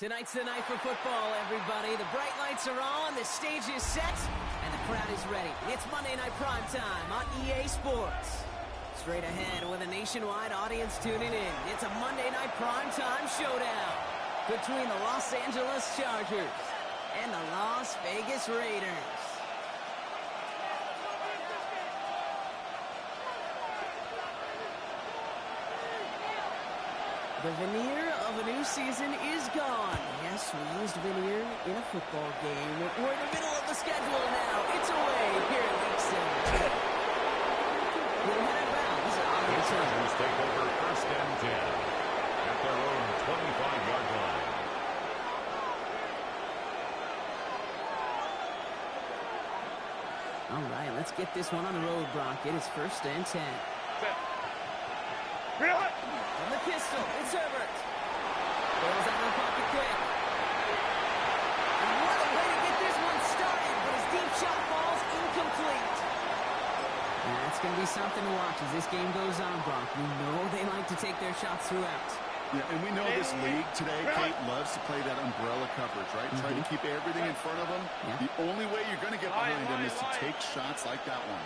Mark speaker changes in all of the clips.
Speaker 1: Tonight's the night for football, everybody. The bright lights are on, the stage is set, and the crowd is ready. It's Monday Night Primetime on EA Sports. Straight ahead with a nationwide audience tuning in. It's a Monday Night Primetime showdown between the Los Angeles Chargers and the Las Vegas Raiders. The veneer of a new season is gone. Yes, we used veneer in a football game. We're in the middle of the schedule now. It's away here at Week 7. We'll head bounds on the return.
Speaker 2: Chargers take over first and 10 at their own 25-yard line.
Speaker 1: All right, let's get this one on the road, Brock. It is first and 10. From the pistol, it's Herbert. Goes out of the pocket quick. And what a way to get this one started, but his deep shot falls incomplete. And that's going to be something to watch as this game goes on, Brock. We know they like to take their shots throughout.
Speaker 3: Yeah, and we know this league today, Kate, loves to play that umbrella coverage, right? Try to keep everything in front of them. Yeah. The only way you're going to get behind them is to take shots like that one.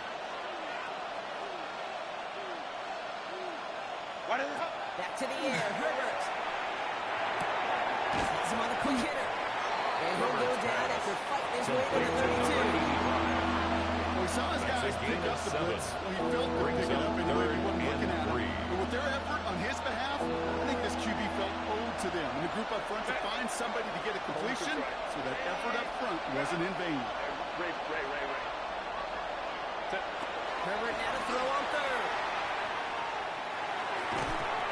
Speaker 1: Back to the air, Herbert. Hits him on the quick hitter. And he'll go down after fighting his way to the 32.
Speaker 3: Well, we saw his guys pick up the blitz. Well, he felt them picking up and everyone looking at him. But with their effort on his behalf, I think this QB felt owed to them. And the group up front to find somebody to get a completion, so that effort up front wasn't in vain.
Speaker 1: Herbert now to throw on third.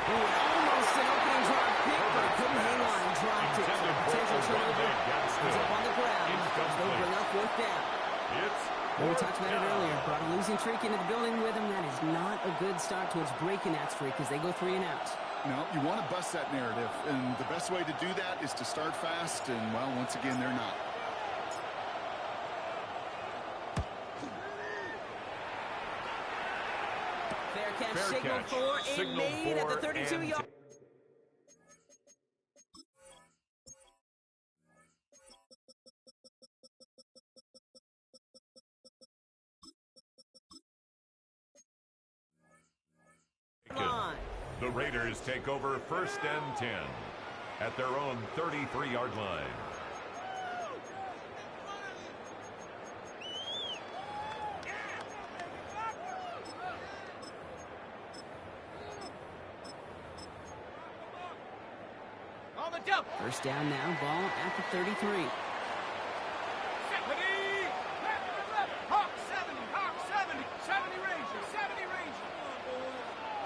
Speaker 1: Almost an opening drive pick, but he couldn't hang on and dropped it. So potential turnover. He's up on the ground. They'll bring up fourth down. We talked about it earlier. Brought a losing streak into the building with him. That is not a good start towards breaking that streak as they go 3 and out.
Speaker 3: No, you want to bust that narrative. And the best way to do that is to start fast. And, well, once again, they're not.
Speaker 1: Fair catch signaled for and made at the 32-yard.
Speaker 2: The Raiders take over first and 10 at their own 33-yard line.
Speaker 1: First down now, ball at the 33.
Speaker 4: Hawk 70, 70 Rangers, 70 Rangers.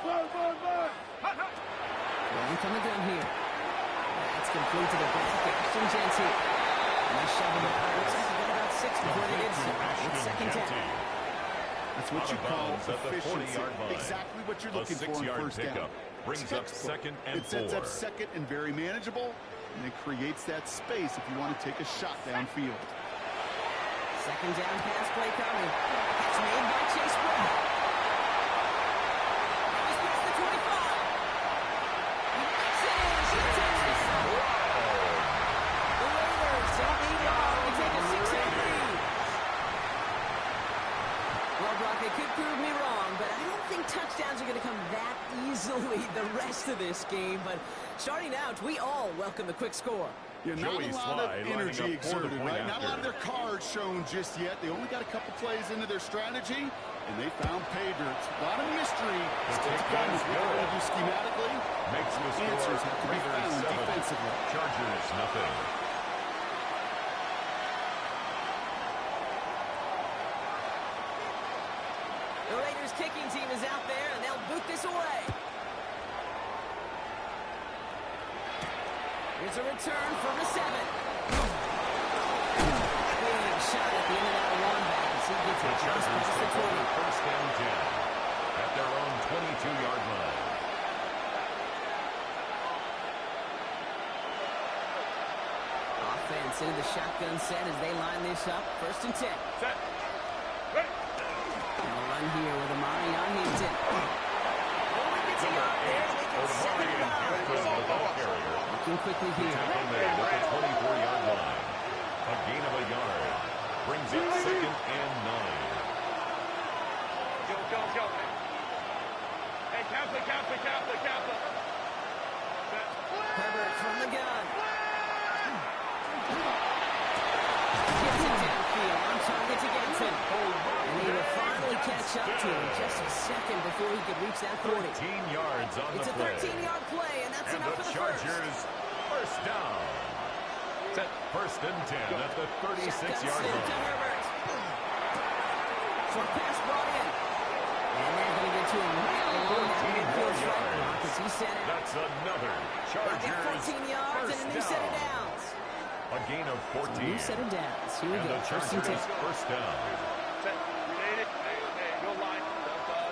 Speaker 1: Going from the gun here. That's complete to the back. Ashton Jeanty. And they shove him out. Looks like they got about 6 before they did so. It's second down.
Speaker 3: That's what you call efficiency.
Speaker 2: Line.
Speaker 3: Exactly what you're looking for in first down.
Speaker 2: Brings up second and 4.
Speaker 3: It sets up second and very manageable, and it creates that space if you want to take a shot downfield.
Speaker 1: Second down pass play coming. It's made by Chase Brown. He's past the 25. He makes it in. The Raiders don't need long to take a 6-8 lead. Well, Brock, they could prove me wrong, but I don't think touchdowns are going to come that easily the rest of this game. But starting out, we all welcome the quick score.
Speaker 3: Yeah, not a lot of energy exerted, right? Not a lot of their cards shown just yet. They only got a couple plays into their strategy, and they found pay dirt. A lot of mystery. Still to come is what they're going to do schematically.
Speaker 2: Makes the
Speaker 3: answers have to be found defensively.
Speaker 2: Chargers, nothing.
Speaker 1: The Raiders kicking team is out there, and they'll boot this away. Here's a return from the 7. Big shot at the end of that one back. As he gets it just past the 20.
Speaker 2: First and 10 at their own 22-yard line.
Speaker 1: Offense into the shotgun set as they line this up. First and 10.
Speaker 4: Set. Ready.
Speaker 1: And a run here with Amari on Hinton. Only gets it out there to make it 7 yards.
Speaker 2: The ball carrier.
Speaker 1: Working quickly
Speaker 2: The
Speaker 1: here.
Speaker 2: tackle made at the 24-yard line. A gain of a yard. Brings up 2nd and 9.
Speaker 4: Go. Hey, Kaplan.
Speaker 1: Herbert from the gun. Gets it downfield. On target to Genson. And he will finally catch up to him just a second before he could reach that 40.
Speaker 2: 13 yards on
Speaker 1: It's
Speaker 2: the
Speaker 1: a
Speaker 2: play.
Speaker 1: 13-yard play, and that's
Speaker 2: And
Speaker 1: enough
Speaker 2: the
Speaker 1: for the
Speaker 2: Chargers, first down. Set 1st and 10 at the 36-yard
Speaker 1: line. To
Speaker 2: line.
Speaker 1: Herbert. Short pass brought in. And they're going to get to him right along that midfield strike block as he set out.
Speaker 2: That's another Chargers
Speaker 1: 14 yards and a new set of downs.
Speaker 2: A gain of 14.
Speaker 1: New set of downs. Here we
Speaker 2: And
Speaker 1: go.
Speaker 2: the
Speaker 1: First and
Speaker 2: Chargers
Speaker 1: 10.
Speaker 2: first down.
Speaker 4: Set. Hey, go line.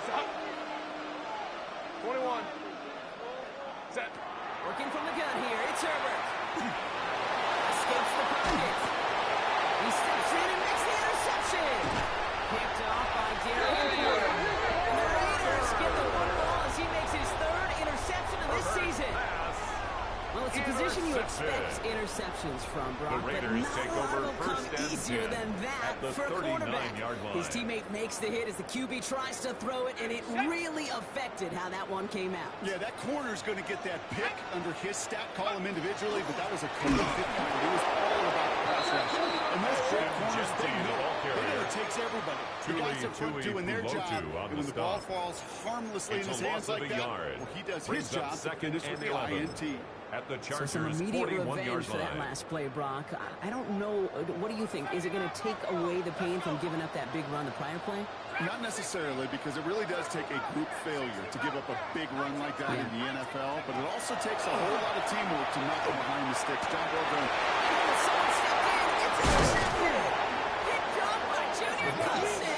Speaker 4: Stop. 21. Set.
Speaker 1: Working from the gun here. It's Herbert. Escapes the pocket. He steps in and makes the interception. Picked off by Darian Porter. And the Raiders get the one ball as he makes his 3rd interception of this season. Well, it's a position you expect interceptions from, Brock,
Speaker 2: The
Speaker 1: but
Speaker 2: Raiders
Speaker 1: not
Speaker 2: take
Speaker 1: a lot
Speaker 2: over
Speaker 1: will come
Speaker 2: 1st and
Speaker 1: easier
Speaker 2: 10
Speaker 1: than that
Speaker 2: at the
Speaker 1: for a quarterback.
Speaker 2: 39-yard line.
Speaker 1: His teammate makes the hit as the QB tries to throw it, and it really affected how that one came out.
Speaker 3: Yeah, that corner's going to get that pick under his stat column individually, but that was a clean pick. It was all about the pass rush. And those great corners, they know it takes everybody. The guys up front doing their job, and when the ball falls harmlessly in his hands like that, well, he does his job to finish with the INT.
Speaker 2: At the
Speaker 1: So some
Speaker 2: Chargers'
Speaker 1: immediate
Speaker 2: 41-yard
Speaker 1: revenge for that
Speaker 2: line.
Speaker 1: last play, Brock. I don't know. What do you think? Is it going to take away the pain from giving up that big run the prior play?
Speaker 3: Not necessarily, because it really does take a group failure to give up a big run like that in the NFL, but it also takes a whole lot of teamwork to knock them behind the sticks. John Brogan.
Speaker 1: Someone stepped in. It's intercepted. Picked off by Junior Colson.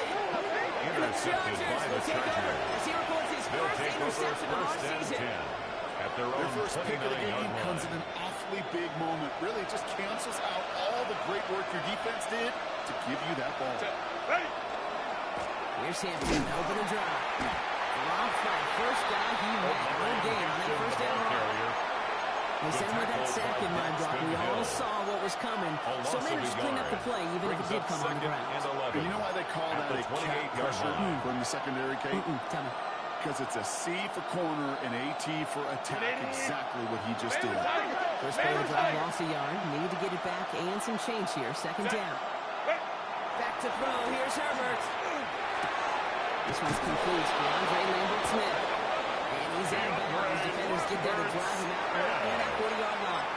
Speaker 1: And the
Speaker 2: Intercepted by the
Speaker 1: Chargers will take over
Speaker 2: Chargers.
Speaker 1: as he records his
Speaker 2: They'll
Speaker 1: first
Speaker 2: take over
Speaker 1: interception of our
Speaker 2: 1st and
Speaker 1: season.
Speaker 2: 10 at their
Speaker 3: Their
Speaker 2: own
Speaker 3: first pick of the
Speaker 2: 29-yard
Speaker 3: game comes at
Speaker 2: line.
Speaker 3: an awfully big moment. Really, it just cancels out all the great work your defense did to give you that ball.
Speaker 4: Ready.
Speaker 1: Here's Hampton, open and drive. Dropped by first guy he met. No gain on that first down run. They sent him with that sack in mind, Brock. We all saw what was coming. So managed to clean up the play, even if it did come on the ground.
Speaker 3: And you know why they call that a cat pressure from the secondary, Kate?
Speaker 1: Tell me.
Speaker 3: Because it's a C for corner and a T for attack. Exactly what he just did.
Speaker 1: First play of the drive, lost a yard. Need to get it back and some change here. 2nd down. Back to throw. Here's Herbert. This one's complete. DeAndre Lambert-Smith. And he's out of bounds. Defenders get there to drive him out right near that 40-yard line.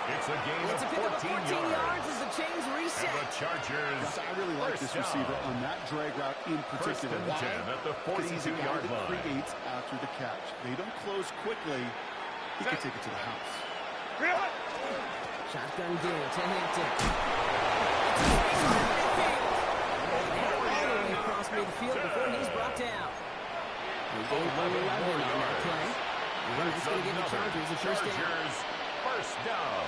Speaker 2: It's a gain
Speaker 1: It's a
Speaker 2: of
Speaker 1: pick up
Speaker 2: 14
Speaker 1: 14 yards
Speaker 2: yards.
Speaker 1: as the chains reset.
Speaker 2: And the Chargers
Speaker 3: Yes, I really like this
Speaker 2: first
Speaker 3: receiver
Speaker 2: down.
Speaker 3: on that drag route in particular.
Speaker 2: 1st and 10 at the
Speaker 3: Because he's a guy
Speaker 2: 42-yard
Speaker 3: that
Speaker 2: line.
Speaker 3: creates after the catch. They don't close quickly. He can take it to the house.
Speaker 1: Shotgun deal to Hampton. Across midfield before he's brought down. He gained 11 on that play. And it's going to give the Chargers a first down.
Speaker 2: Chargers first down.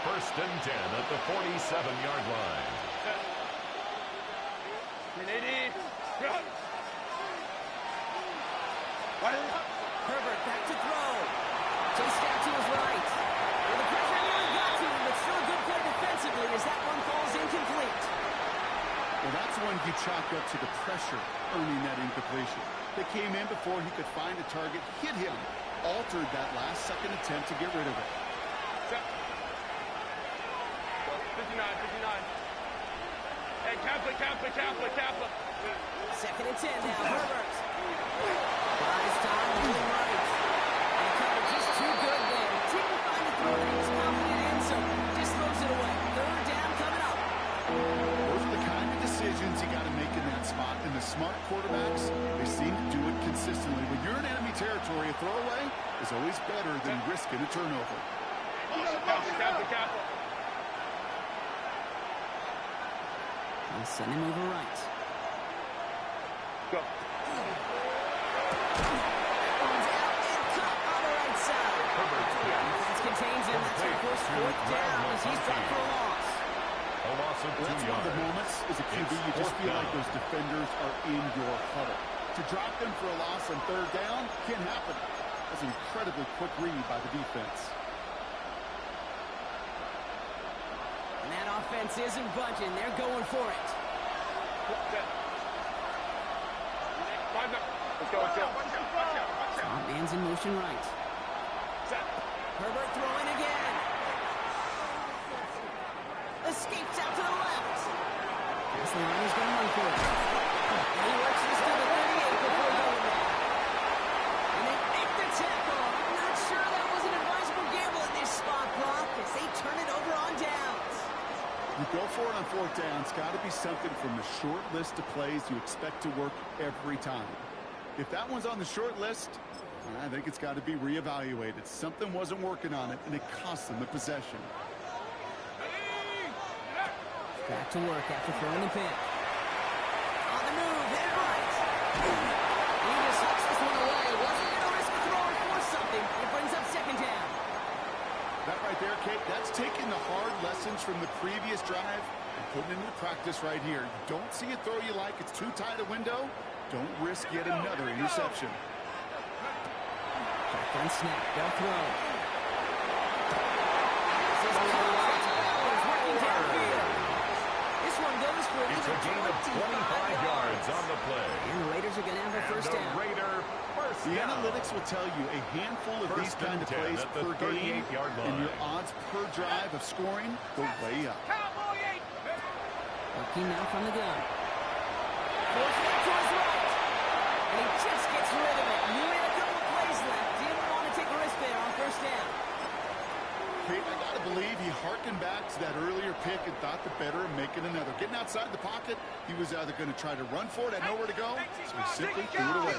Speaker 2: 1st and 10 at the 47-yard line.
Speaker 1: Herbert back to throw. Chased out to his right. Well, the pressure nearly got to him, but still a good play defensively as that one falls incomplete.
Speaker 3: Well, that's when you chalk up to the pressure earning that incompletion. They came in before he could find a target, hit him, altered that last-second attempt to get rid of it.
Speaker 4: 59. Hey, Kaplan.
Speaker 1: 2nd and 10 now, Herbert. Buys time, moving right. And covered just too good there. Didn't find the throw that he was confident in, so just throws it away. 3rd down coming up.
Speaker 3: Those are the kind of decisions you got to make in that spot. And the smart quarterbacks, they seem to do it consistently. When you're in enemy territory, a throwaway is always better than risking a turnover.
Speaker 4: Kaplan.
Speaker 1: And send him over right.
Speaker 4: Go.
Speaker 1: One's out and cut on the right side. Defense contains him. That's our first 4th down as he's dropped for a loss.
Speaker 2: A loss of 2
Speaker 3: That's one of the
Speaker 2: yards.
Speaker 3: moments as a QB,
Speaker 2: It's
Speaker 3: you just
Speaker 2: 4th
Speaker 3: feel like
Speaker 2: down.
Speaker 3: those defenders are in your huddle. To drop them for a loss on 3rd down can't happen. That's an incredibly quick read by the defense.
Speaker 1: defense isn't budging. They're going for it.
Speaker 4: Let's go.
Speaker 1: Top man's in motion right.
Speaker 4: Set.
Speaker 1: Herbert throwing again. Escapes out to the left. Pass the line is going to run for it. And he works this to the 38 before going there. And they make the tackle. I'm not sure that was an advisable gamble in this spot, Brock, as they turn it over on downs.
Speaker 3: You go for it on fourth down. It's got to be something from the short list of plays you expect to work every time. If that one's on the short list, I think it's got to be reevaluated. Something wasn't working on it, and it cost them the possession.
Speaker 1: Back to work after throwing the pick. On the move, hit it right. He just hucks this one away. Wasn't going to risk a throw or force something. It brings up second down.
Speaker 3: That right there, Kate, that's taking the hard lessons from the previous drive and putting it into practice right here. You don't see a throw you like. It's too tight a window. Don't risk yet another interception.
Speaker 1: Shotgun snap. They'll throw. This one goes for
Speaker 2: It's a gain of 25 yards on the play.
Speaker 1: And the Raiders are going to have a first down.
Speaker 3: The analytics will tell you a handful of these kind of plays per game, and your odds per drive of scoring go way up.
Speaker 1: Working now from the gun. Force back to his right. And he just gets rid of it. You had a couple plays left. Didn't want to take a risk there on first down.
Speaker 3: Kate, I got to believe he harkened back to that earlier pick and thought the better of making another. Getting outside the pocket, he was either going to try to run for it, had nowhere to go, so he simply threw it away.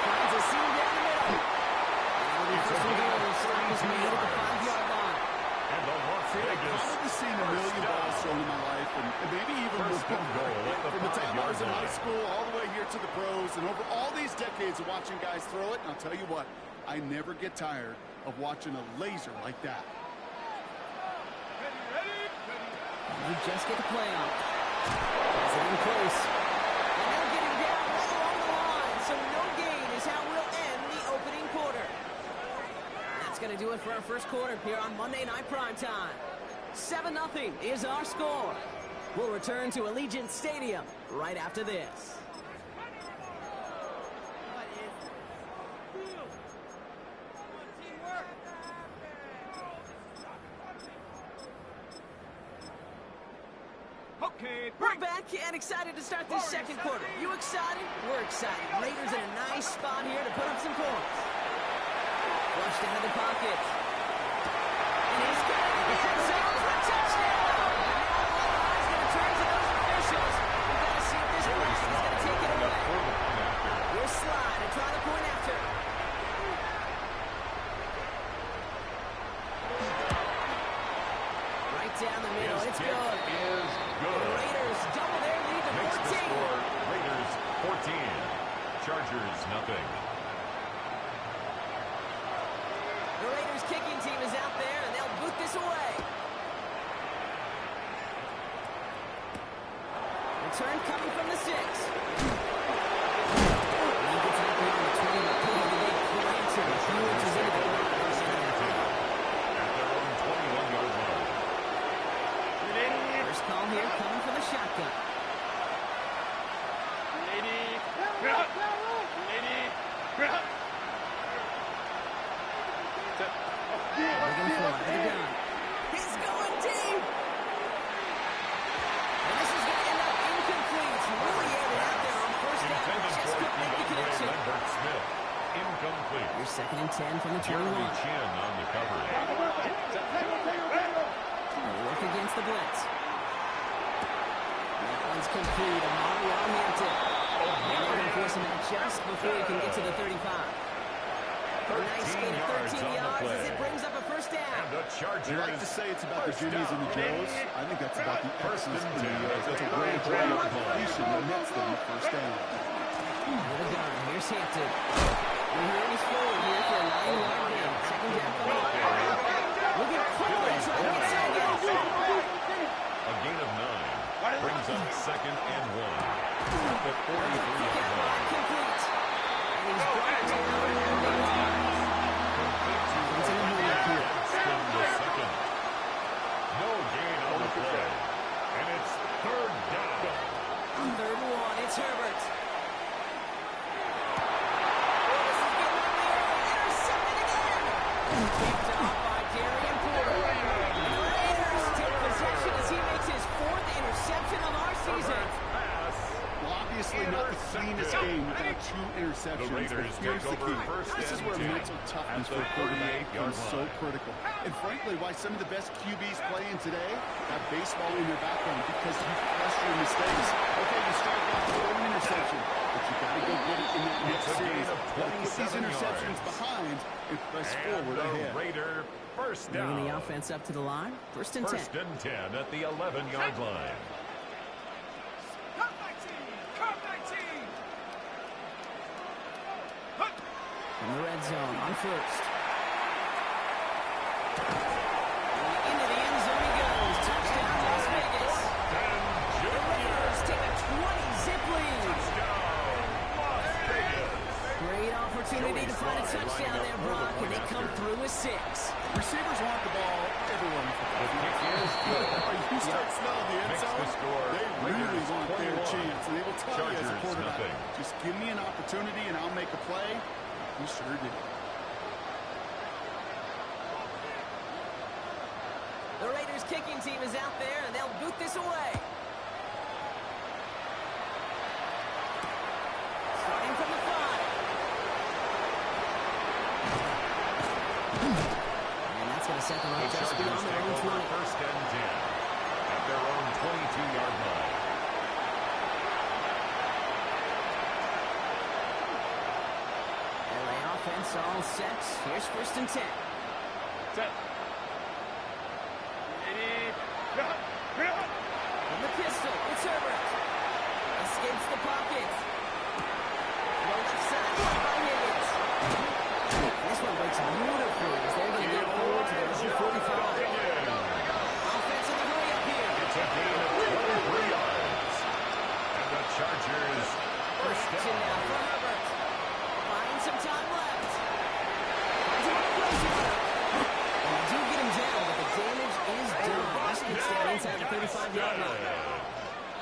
Speaker 1: Finds a seam down the middle. And the first and goal. Stop is made at the 5-yard line.
Speaker 2: And the Las
Speaker 3: I've
Speaker 2: Vegas
Speaker 3: probably seen a million balls thrown in my life, and maybe even
Speaker 2: First
Speaker 3: more.
Speaker 2: and goal at the
Speaker 3: From the time I was in
Speaker 2: 5-yard
Speaker 3: high
Speaker 2: line.
Speaker 3: school all the way here to the pros, and over all these decades of watching guys throw it, and I'll tell you what, I never get tired of watching a laser like that.
Speaker 1: You just get the play on. Pass it in close. And they'll get him down right along the line. So no gain is how we'll end the opening quarter. That's going to do it for our first quarter here on Monday Night Primetime. 7-0 is our score. We'll return to Allegiant Stadium right after this. We're back and excited to start this second quarter. You excited? We're excited. Raiders in a nice spot here to put up some points. Flushed out of the pocket. And he's got it. He's for a touchdown. And now all eyes going to turn to those officials. We've got to see if this person is going to take it away. We'll slide and try the point after. Right down the middle. It's good. The Raiders double their lead to 14.
Speaker 2: Makes the score Raiders 14. Chargers nothing.
Speaker 1: The Raiders kicking team is out there, and they'll boot this away. Return coming from the 6. And he gets it up beyond the 20. They plants it. He launches into the ground.
Speaker 2: At their own 21-yard line.
Speaker 1: First call here coming from the shotgun. Looking for it. The gun. He's going deep. And this is going to end up incomplete. Really aired it out there on first down.
Speaker 2: Intended
Speaker 1: Just
Speaker 2: for
Speaker 1: couldn't make the connection.
Speaker 2: Lambert Smith. Incomplete.
Speaker 1: Here's second and 10 from the 21.
Speaker 2: Jeremy Chin on the cover.
Speaker 1: Work against the blitz. That one's complete. Amari Hampton. And they're going to force him out just before he can get to the 35. A nice gain of 13 yards as it brings up a first down.
Speaker 2: And the
Speaker 3: They
Speaker 2: Chargers.
Speaker 3: like to say it's about the Jimmies and the Joes. I think that's about the
Speaker 2: First
Speaker 3: X's
Speaker 2: and
Speaker 3: and the
Speaker 2: 10.
Speaker 3: O's. It's a great play of completion that nets them the first down.
Speaker 1: With a gun, here's Hampton. And here he's forward here for a 9-yard gain. Second down for him. Look at quickly trying to get second.
Speaker 2: A gain of 9. Brings up second and 1. At the 43-yard line.
Speaker 1: Complete. And he's brought down. Into the middle here.
Speaker 2: Motion the second. No gain on the play. And it's third down.
Speaker 1: Third and 1. It's Herbert. Picked off by Darian Porter. And the Raiders take possession as he makes his 4th interception of our season.
Speaker 3: Well, obviously not the cleanest game without 2 interceptions.
Speaker 2: The Raiders
Speaker 3: But here's the
Speaker 2: take over
Speaker 3: key.
Speaker 2: first
Speaker 3: This is
Speaker 2: and
Speaker 3: where
Speaker 2: 10
Speaker 3: mental toughness
Speaker 2: at the
Speaker 3: for a quarterback
Speaker 2: 38-yard
Speaker 3: becomes so
Speaker 2: line.
Speaker 3: critical. And frankly, why some of the best QBs playing today have baseball in their background, because you pressure your mistakes. Okay, you strike out for an interception, but you got to go get it in that next
Speaker 2: It's a gain
Speaker 3: series.
Speaker 2: of
Speaker 3: Got to put these
Speaker 2: 27
Speaker 3: interceptions
Speaker 2: yards.
Speaker 3: behind and press
Speaker 2: And
Speaker 3: forward
Speaker 2: the
Speaker 3: ahead.
Speaker 2: Raider first
Speaker 1: Bringing
Speaker 2: down.
Speaker 1: the offense up to the line. First and 10.
Speaker 2: First and 10 at the 11-yard line.
Speaker 1: From the red zone on first. Into the end zone he goes. Touchdown, Las Vegas. The Raiders take a 20-zip lead. Great opportunity to find a touchdown there, Brock, and they come through with 6.
Speaker 3: Receivers want the ball everywhere.
Speaker 2: The kick is good.
Speaker 3: You start smelling the end
Speaker 2: Makes
Speaker 3: zone,
Speaker 2: the score.
Speaker 3: they really
Speaker 2: Raiders
Speaker 3: want their
Speaker 2: 21.
Speaker 3: chance. And they will tell you as a
Speaker 2: Chargers,
Speaker 3: quarterback,
Speaker 2: nothing.
Speaker 3: just give me an opportunity and I'll make a play. He sure did.
Speaker 1: The Raiders kicking team is out there, and they'll boot this away. Starting from the 5. And that's going to set them up
Speaker 2: The
Speaker 1: just
Speaker 2: Chargers
Speaker 1: beyond their
Speaker 2: take
Speaker 1: own
Speaker 2: over
Speaker 1: 20.
Speaker 2: first and 10 at their own 22-yard line.
Speaker 1: LA offense all set. Here's first and 10.
Speaker 4: Set.
Speaker 1: From the pistol, it's Herbert. Escapes the pocket. The left side, by Higgins. This one breaks beautifully as they're going to get forward to the number 45. Offense in the hurry up here.
Speaker 2: It's a gain of 23 yards. And the Chargers first
Speaker 1: Action now
Speaker 2: down.
Speaker 1: for Herbert. Buying some time left. Finds him on the close zone. And they do get him down, but the damage is done. This gets down inside the 35-yard line.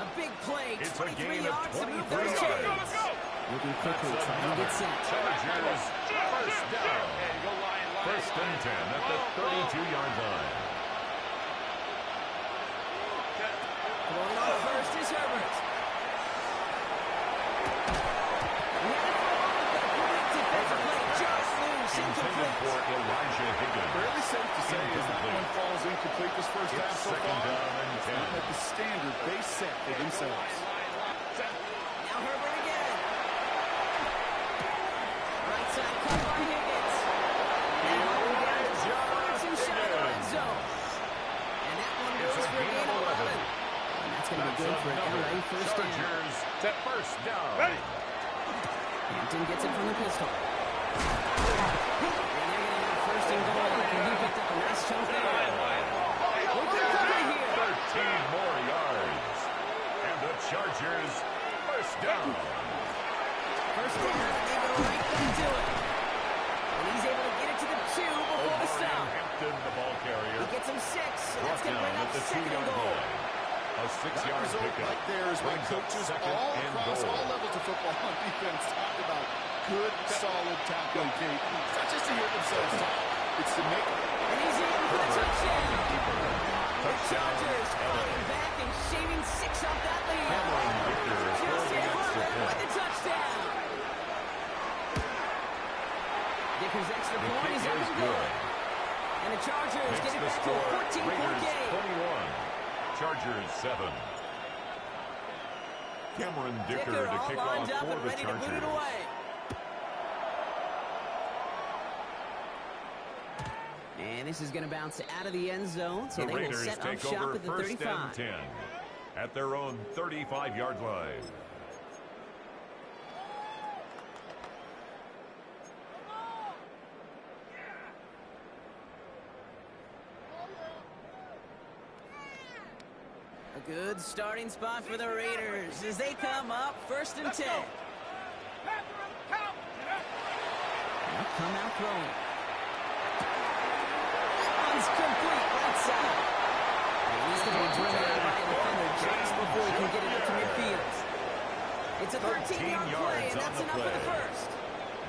Speaker 1: A big play,
Speaker 2: It's a
Speaker 1: 23
Speaker 2: gain of
Speaker 1: yards to move
Speaker 2: 23
Speaker 1: those chains.
Speaker 2: yards.
Speaker 1: Looking quickly, trying to get set.
Speaker 2: Chargers first down.
Speaker 4: And go line.
Speaker 2: First and 10 at the 32-yard line.
Speaker 1: Throwing on first is Herbert. He had it all, but a great defensive play just loose,
Speaker 2: Intended for
Speaker 1: incomplete.
Speaker 2: Elijah Higgins.
Speaker 3: Fairly safe to say is that one falls incomplete this first
Speaker 2: It's
Speaker 3: half so
Speaker 2: second
Speaker 3: far.
Speaker 2: down and
Speaker 3: It's
Speaker 2: 10.
Speaker 3: not at the standard they set for themselves.
Speaker 1: Now Herbert again. Right side cut by Higgins. And one down to Jones and shot in the red zone. And that one
Speaker 2: It's
Speaker 1: goes
Speaker 2: a
Speaker 1: for a
Speaker 2: gain
Speaker 1: gain
Speaker 2: of
Speaker 1: of
Speaker 2: 11.
Speaker 1: 11. And that's going to be good for an LA first down.
Speaker 2: Chargers first down.
Speaker 1: Hampton gets it from the pistol. And they're going to have first and goal. And he picked up a nice chunk there. Looking quickly here.
Speaker 2: 13 more yards. And the Chargers first down.
Speaker 1: First down, and they go right back to it. And he's able to get it to the 2 before the stop.
Speaker 2: Hampton, the ball carrier,
Speaker 1: He gets him 6, and that's
Speaker 2: brought
Speaker 1: going to
Speaker 2: down
Speaker 1: bring
Speaker 2: at
Speaker 1: up
Speaker 2: the
Speaker 1: second and
Speaker 2: 2-yard
Speaker 1: goal.
Speaker 2: line. A
Speaker 3: That
Speaker 2: 6-yard
Speaker 3: result
Speaker 2: pickup.
Speaker 3: right there is why
Speaker 2: Brings up
Speaker 3: coaches
Speaker 2: second
Speaker 3: all
Speaker 2: and
Speaker 3: across
Speaker 2: goal.
Speaker 3: all levels of football on defense talk about good, solid tackling, Kate. It's not just to hear themselves talk. It's to make it.
Speaker 1: And he's in for the touchdown. The
Speaker 2: Touchdown,
Speaker 1: Chargers
Speaker 2: LA.
Speaker 1: fighting back and shaving 6 off that lead.
Speaker 2: Cameron Victor is
Speaker 1: Just
Speaker 2: going
Speaker 1: hit
Speaker 2: the extra
Speaker 1: Herbert with
Speaker 2: point.
Speaker 1: the touchdown. Vickers' extra
Speaker 2: The
Speaker 1: point
Speaker 2: kick
Speaker 1: is up
Speaker 2: is
Speaker 1: and
Speaker 2: good.
Speaker 1: good. And the Chargers
Speaker 2: Makes
Speaker 1: get it
Speaker 2: the
Speaker 1: back to a
Speaker 2: score
Speaker 1: 14-point
Speaker 2: Raiders
Speaker 1: game.
Speaker 2: 21. Chargers 7. Cameron Dicker
Speaker 1: Dicker
Speaker 2: to
Speaker 1: all
Speaker 2: kick
Speaker 1: lined
Speaker 2: off
Speaker 1: up
Speaker 2: for
Speaker 1: and
Speaker 2: the
Speaker 1: ready to boot it
Speaker 2: Chargers.
Speaker 1: away. And this is going to bounce out of the end zone, so
Speaker 2: The
Speaker 1: they will
Speaker 2: Raiders
Speaker 1: set up
Speaker 2: take
Speaker 1: shop
Speaker 2: over
Speaker 1: at the
Speaker 2: first
Speaker 1: 35.
Speaker 2: and 10 at their own 35-yard line.
Speaker 1: A good starting spot for the Raiders as they come up first and 10. They'll come out throwing. On is complete right side. He needs to be driven out by a defender just before he can get it up to midfield. It's a 13-yard play, and that's enough for the first.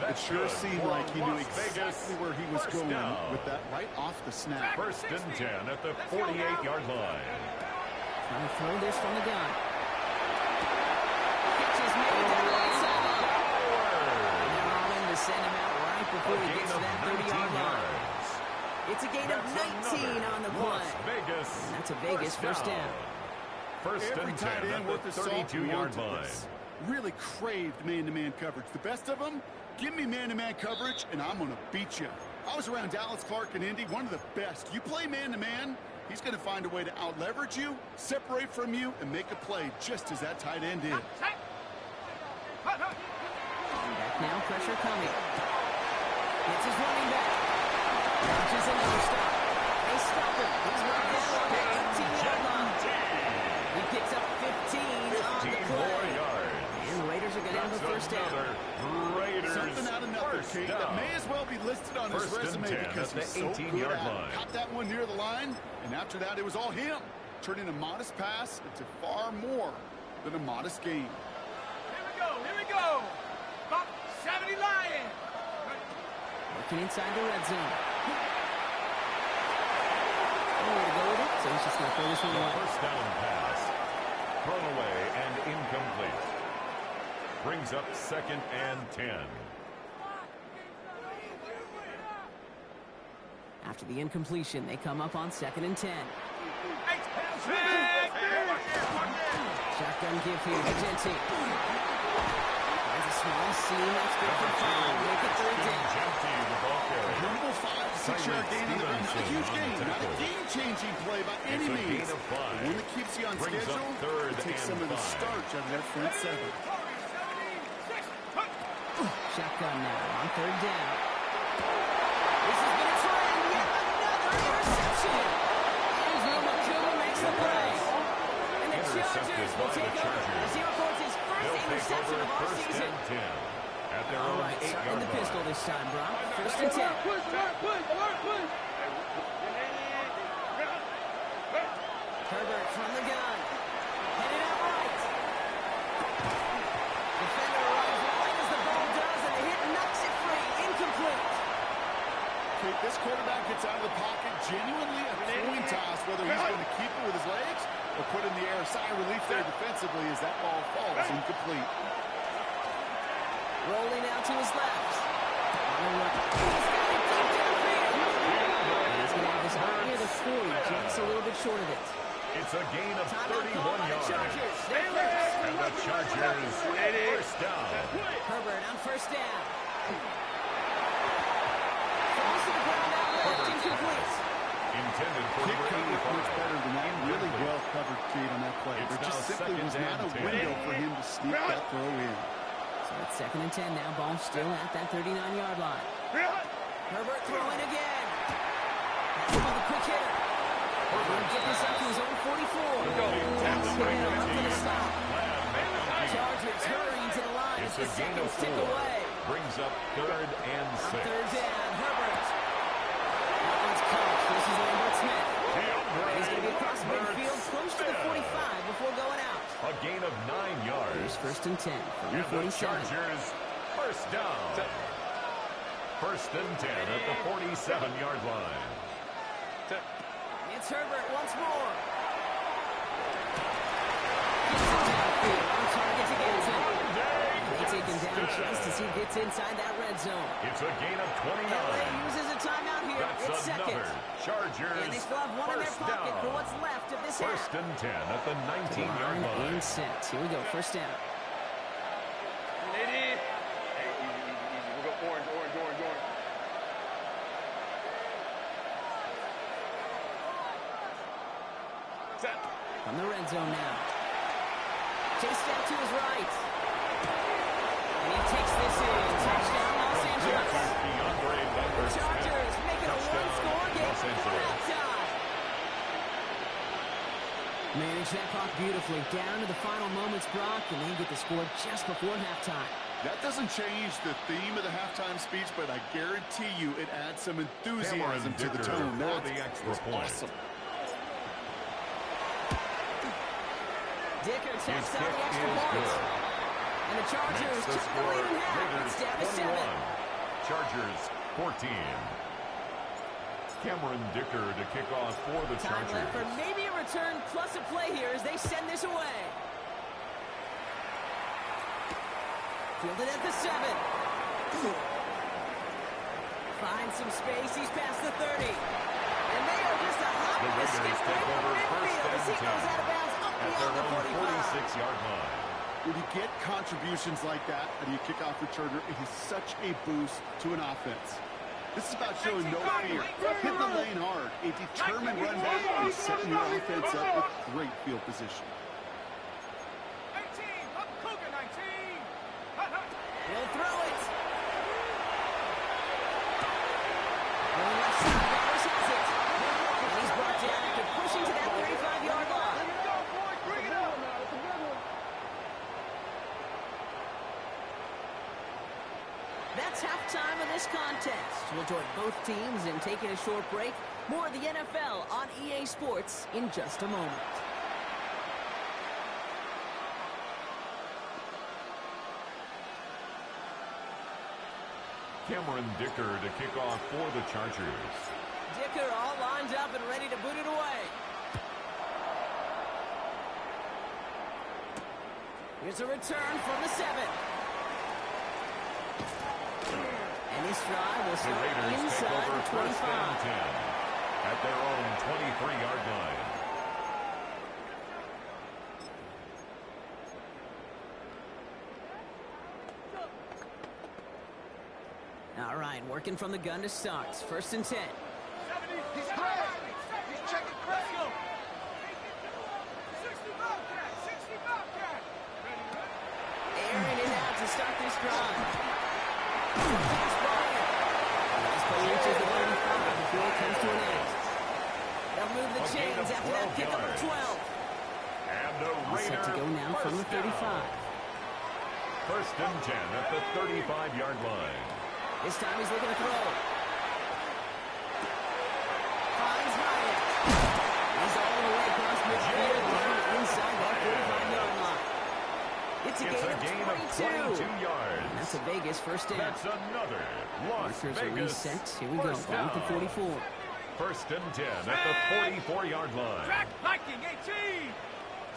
Speaker 3: It sure seemed like he knew exactly where he was going with that right off the snap.
Speaker 2: First and 10 at the 48-yard line.
Speaker 1: Trying to throw this from the gun. Catch is made down the right side. And they're all in to send him out right before he gets to that 30-yard line. It's a gain of 19 on the play.
Speaker 2: Vegas.
Speaker 1: And that's a Vegas first down.
Speaker 2: First and 10 at the 32-yard line.
Speaker 3: Really craved man-to-man coverage. The best of them, give me man-to-man coverage, and I'm going to beat you. I was around Dallas Clark and Indy, one of the best. You play man-to-man, he's going to find a way to out-leverage you, separate from you, and make a play just as that tight end did.
Speaker 1: Back now, pressure coming. It's his running back. Launches another stop. They stop him. He's right down on the 18-yard line. He picks up 15 on the play. And the Raiders are going to have a first down.
Speaker 3: Something out of nothing, Kate, that may as well be listed on his resume because he's so good at it. Caught that one near the line, and after that, it was all him. Turning a modest pass into far more than a modest gain.
Speaker 4: Here we go. About 70 Lions.
Speaker 1: Working inside the red zone. Nowhere to go with it, so he's just going to throw this one away.
Speaker 2: First down pass. Thrown away and incomplete. Brings up second and 10.
Speaker 1: After the incompletion, they come up on second and 10. Shotgun give here to Genty. Finds a small seam. That's good for 5. Make it 3 down.
Speaker 2: Genty, the ball carrier.
Speaker 3: Humble 5-6-yard gain on the run. Not a huge gain. Not a game-changing play by any means. One that keeps you on schedule. It takes some of the starch out of that front seven.
Speaker 1: Shotgun now on third down. This has been a trend. Yet another interception. And Zuma makes the play. And the Chargers will take over as he records his first interception of our season.
Speaker 2: At their
Speaker 1: All
Speaker 2: own
Speaker 1: right,
Speaker 2: 8-yard
Speaker 1: starting the
Speaker 2: line.
Speaker 1: pistol this time, Brock. First and 10. Herbert from the gun. Headed out right. Defender arrives right as the ball does, and the hit knocks it free. Incomplete.
Speaker 3: Kate, this quarterback gets out of the pocket genuinely a coin toss, whether he's going to keep it with his legs or put in the air. Sigh of relief there defensively as that ball falls incomplete.
Speaker 1: Rolling out to his left. On the right. He's got it deep downfield. He's going to have this out near the 40, just a little bit short of it.
Speaker 2: It's a gain of
Speaker 1: Timeout
Speaker 2: 31
Speaker 1: called by the
Speaker 2: yards.
Speaker 1: Chargers.
Speaker 2: And the Chargers first down.
Speaker 1: Herbert on first down. Falls to the ground out left, incomplete.
Speaker 2: Intended for
Speaker 3: Kick coverage much
Speaker 2: 85.
Speaker 3: better than that. Really well covered, Kate, on that play.
Speaker 2: It's
Speaker 3: There just
Speaker 2: now
Speaker 3: simply was
Speaker 2: second
Speaker 3: not a
Speaker 2: and 10.
Speaker 3: window for him to sneak that throw in.
Speaker 1: So it's second and 10 now. Ball still at that 39-yard line. Herbert throwing again. That's with a quick hitter. He'll get this up to his own 44. That's hit enough for the stop. Chargers hurrying to the line.
Speaker 2: It's
Speaker 1: It's the
Speaker 2: a gain
Speaker 1: second
Speaker 2: of
Speaker 1: stick
Speaker 2: 4.
Speaker 1: away.
Speaker 2: Brings up third and
Speaker 1: On
Speaker 2: 6.
Speaker 1: third down, Herbert. That one's caught. This is Lambert Smith. He's going to be across midfield, close to the 45 before going out.
Speaker 2: A gain of 9 yards.
Speaker 1: Here's first and 10 from
Speaker 2: And
Speaker 1: the
Speaker 2: the
Speaker 1: 47.
Speaker 2: Chargers first down. First and 10 at the 47-yard line.
Speaker 1: It's Herbert once more. Gets it downfield. On target to Ganson. They take him down just as he gets inside that red zone.
Speaker 2: It's a gain of 29.
Speaker 1: LA uses a timeout here.
Speaker 2: That's
Speaker 1: It's second.
Speaker 2: another Chargers
Speaker 1: And they still have one in their
Speaker 2: first
Speaker 1: pocket
Speaker 2: down.
Speaker 1: for what's left of this
Speaker 2: First
Speaker 1: half.
Speaker 2: and 10 at the 19-yard
Speaker 1: Line
Speaker 2: line.
Speaker 1: and set. Here we go. First down.
Speaker 4: Hey, easy. We'll go orange. Set.
Speaker 1: From the red zone now. Chased out to his right. And he takes this in. Touchdown, Los Angeles.
Speaker 2: DeAndre Lambert
Speaker 1: Chargers making a one-score game
Speaker 2: Los
Speaker 1: before
Speaker 2: Angeles.
Speaker 1: halftime. Manage that clock beautifully. Down to the final moments, Brock, and they get the score just before halftime.
Speaker 3: That doesn't change the theme of the halftime speech, but I guarantee you it adds some enthusiasm
Speaker 2: Cameron
Speaker 3: to the
Speaker 2: Dicker
Speaker 3: tone.
Speaker 2: for
Speaker 3: That's
Speaker 2: the extra point.
Speaker 3: awesome.
Speaker 1: Dicker
Speaker 2: His
Speaker 1: taps out
Speaker 2: kick
Speaker 1: the extra
Speaker 2: is
Speaker 1: point.
Speaker 2: good.
Speaker 1: And the Chargers
Speaker 2: Makes the
Speaker 1: took the
Speaker 2: score
Speaker 1: lead in half.
Speaker 2: Raiders
Speaker 1: It's down to
Speaker 2: 21.
Speaker 1: 7.
Speaker 2: Chargers 14. Cameron Dicker to kick off for the
Speaker 1: Time
Speaker 2: Chargers.
Speaker 1: left for maybe a return plus a play here as they send this away. Fielded at the 7. Finds some space. He's past the 30. And they are just a hop
Speaker 2: The
Speaker 1: and a
Speaker 2: Raiders
Speaker 1: skip
Speaker 2: take
Speaker 1: away from
Speaker 2: over first
Speaker 1: midfield as he
Speaker 2: and
Speaker 1: goes
Speaker 2: 10
Speaker 1: out of bounds up
Speaker 2: at
Speaker 1: beyond the
Speaker 2: their own
Speaker 1: 45.
Speaker 2: 46-yard line.
Speaker 3: When you get contributions like that and you kick off returner, it is such a boost to an offense. This is about showing no fear. Hit the lane hard. A determined run back and setting your offense up with great field position.
Speaker 4: 18, up Cougar 19.
Speaker 1: He'll throw it. On the left side, Bowers has it. And he's brought down after pushing to that 35-yard line.
Speaker 4: Go, boy, bring it up.
Speaker 1: That's halftime of this contest. We'll join both teams in taking a short break. More of the NFL on EA Sports in just a moment.
Speaker 2: Cameron Dicker to kick off for the Chargers.
Speaker 1: Dicker all lined up and ready to boot it away. Here's a return from the 7. And this drive will
Speaker 2: The
Speaker 1: start
Speaker 2: Raiders take
Speaker 1: inside
Speaker 2: over
Speaker 1: the
Speaker 2: first
Speaker 1: 25.
Speaker 2: and 10 at their own 23-yard line.
Speaker 1: All right, working from the gun to start. First and 10.
Speaker 4: 70, he's high. He's checking Cresco. 60 Bobcat, 60 Bobcat.
Speaker 1: Aaron is out to start this drive. Pass Bryant. This play reaches the 35 before it comes to an end. They'll move the
Speaker 2: A gain
Speaker 1: chains
Speaker 2: of
Speaker 1: after that
Speaker 2: 12
Speaker 1: pickup of
Speaker 2: yards.
Speaker 1: 12.
Speaker 2: And the
Speaker 1: All set to go now from the 35.
Speaker 2: First and 10 at the 35-yard line.
Speaker 1: This time he's looking to throw. Finds Ryan. He's all the way across midfield, down inside that 45-yard line. It's a gain of 22
Speaker 2: yards.
Speaker 1: And that's a Vegas first down.
Speaker 2: That's another Las
Speaker 1: Markers are
Speaker 2: Vegas
Speaker 1: reset. Here we go.
Speaker 2: first
Speaker 1: Ball at the
Speaker 2: down.
Speaker 1: 44.
Speaker 2: First and 10 at the 44-yard line.
Speaker 4: Track Viking 18.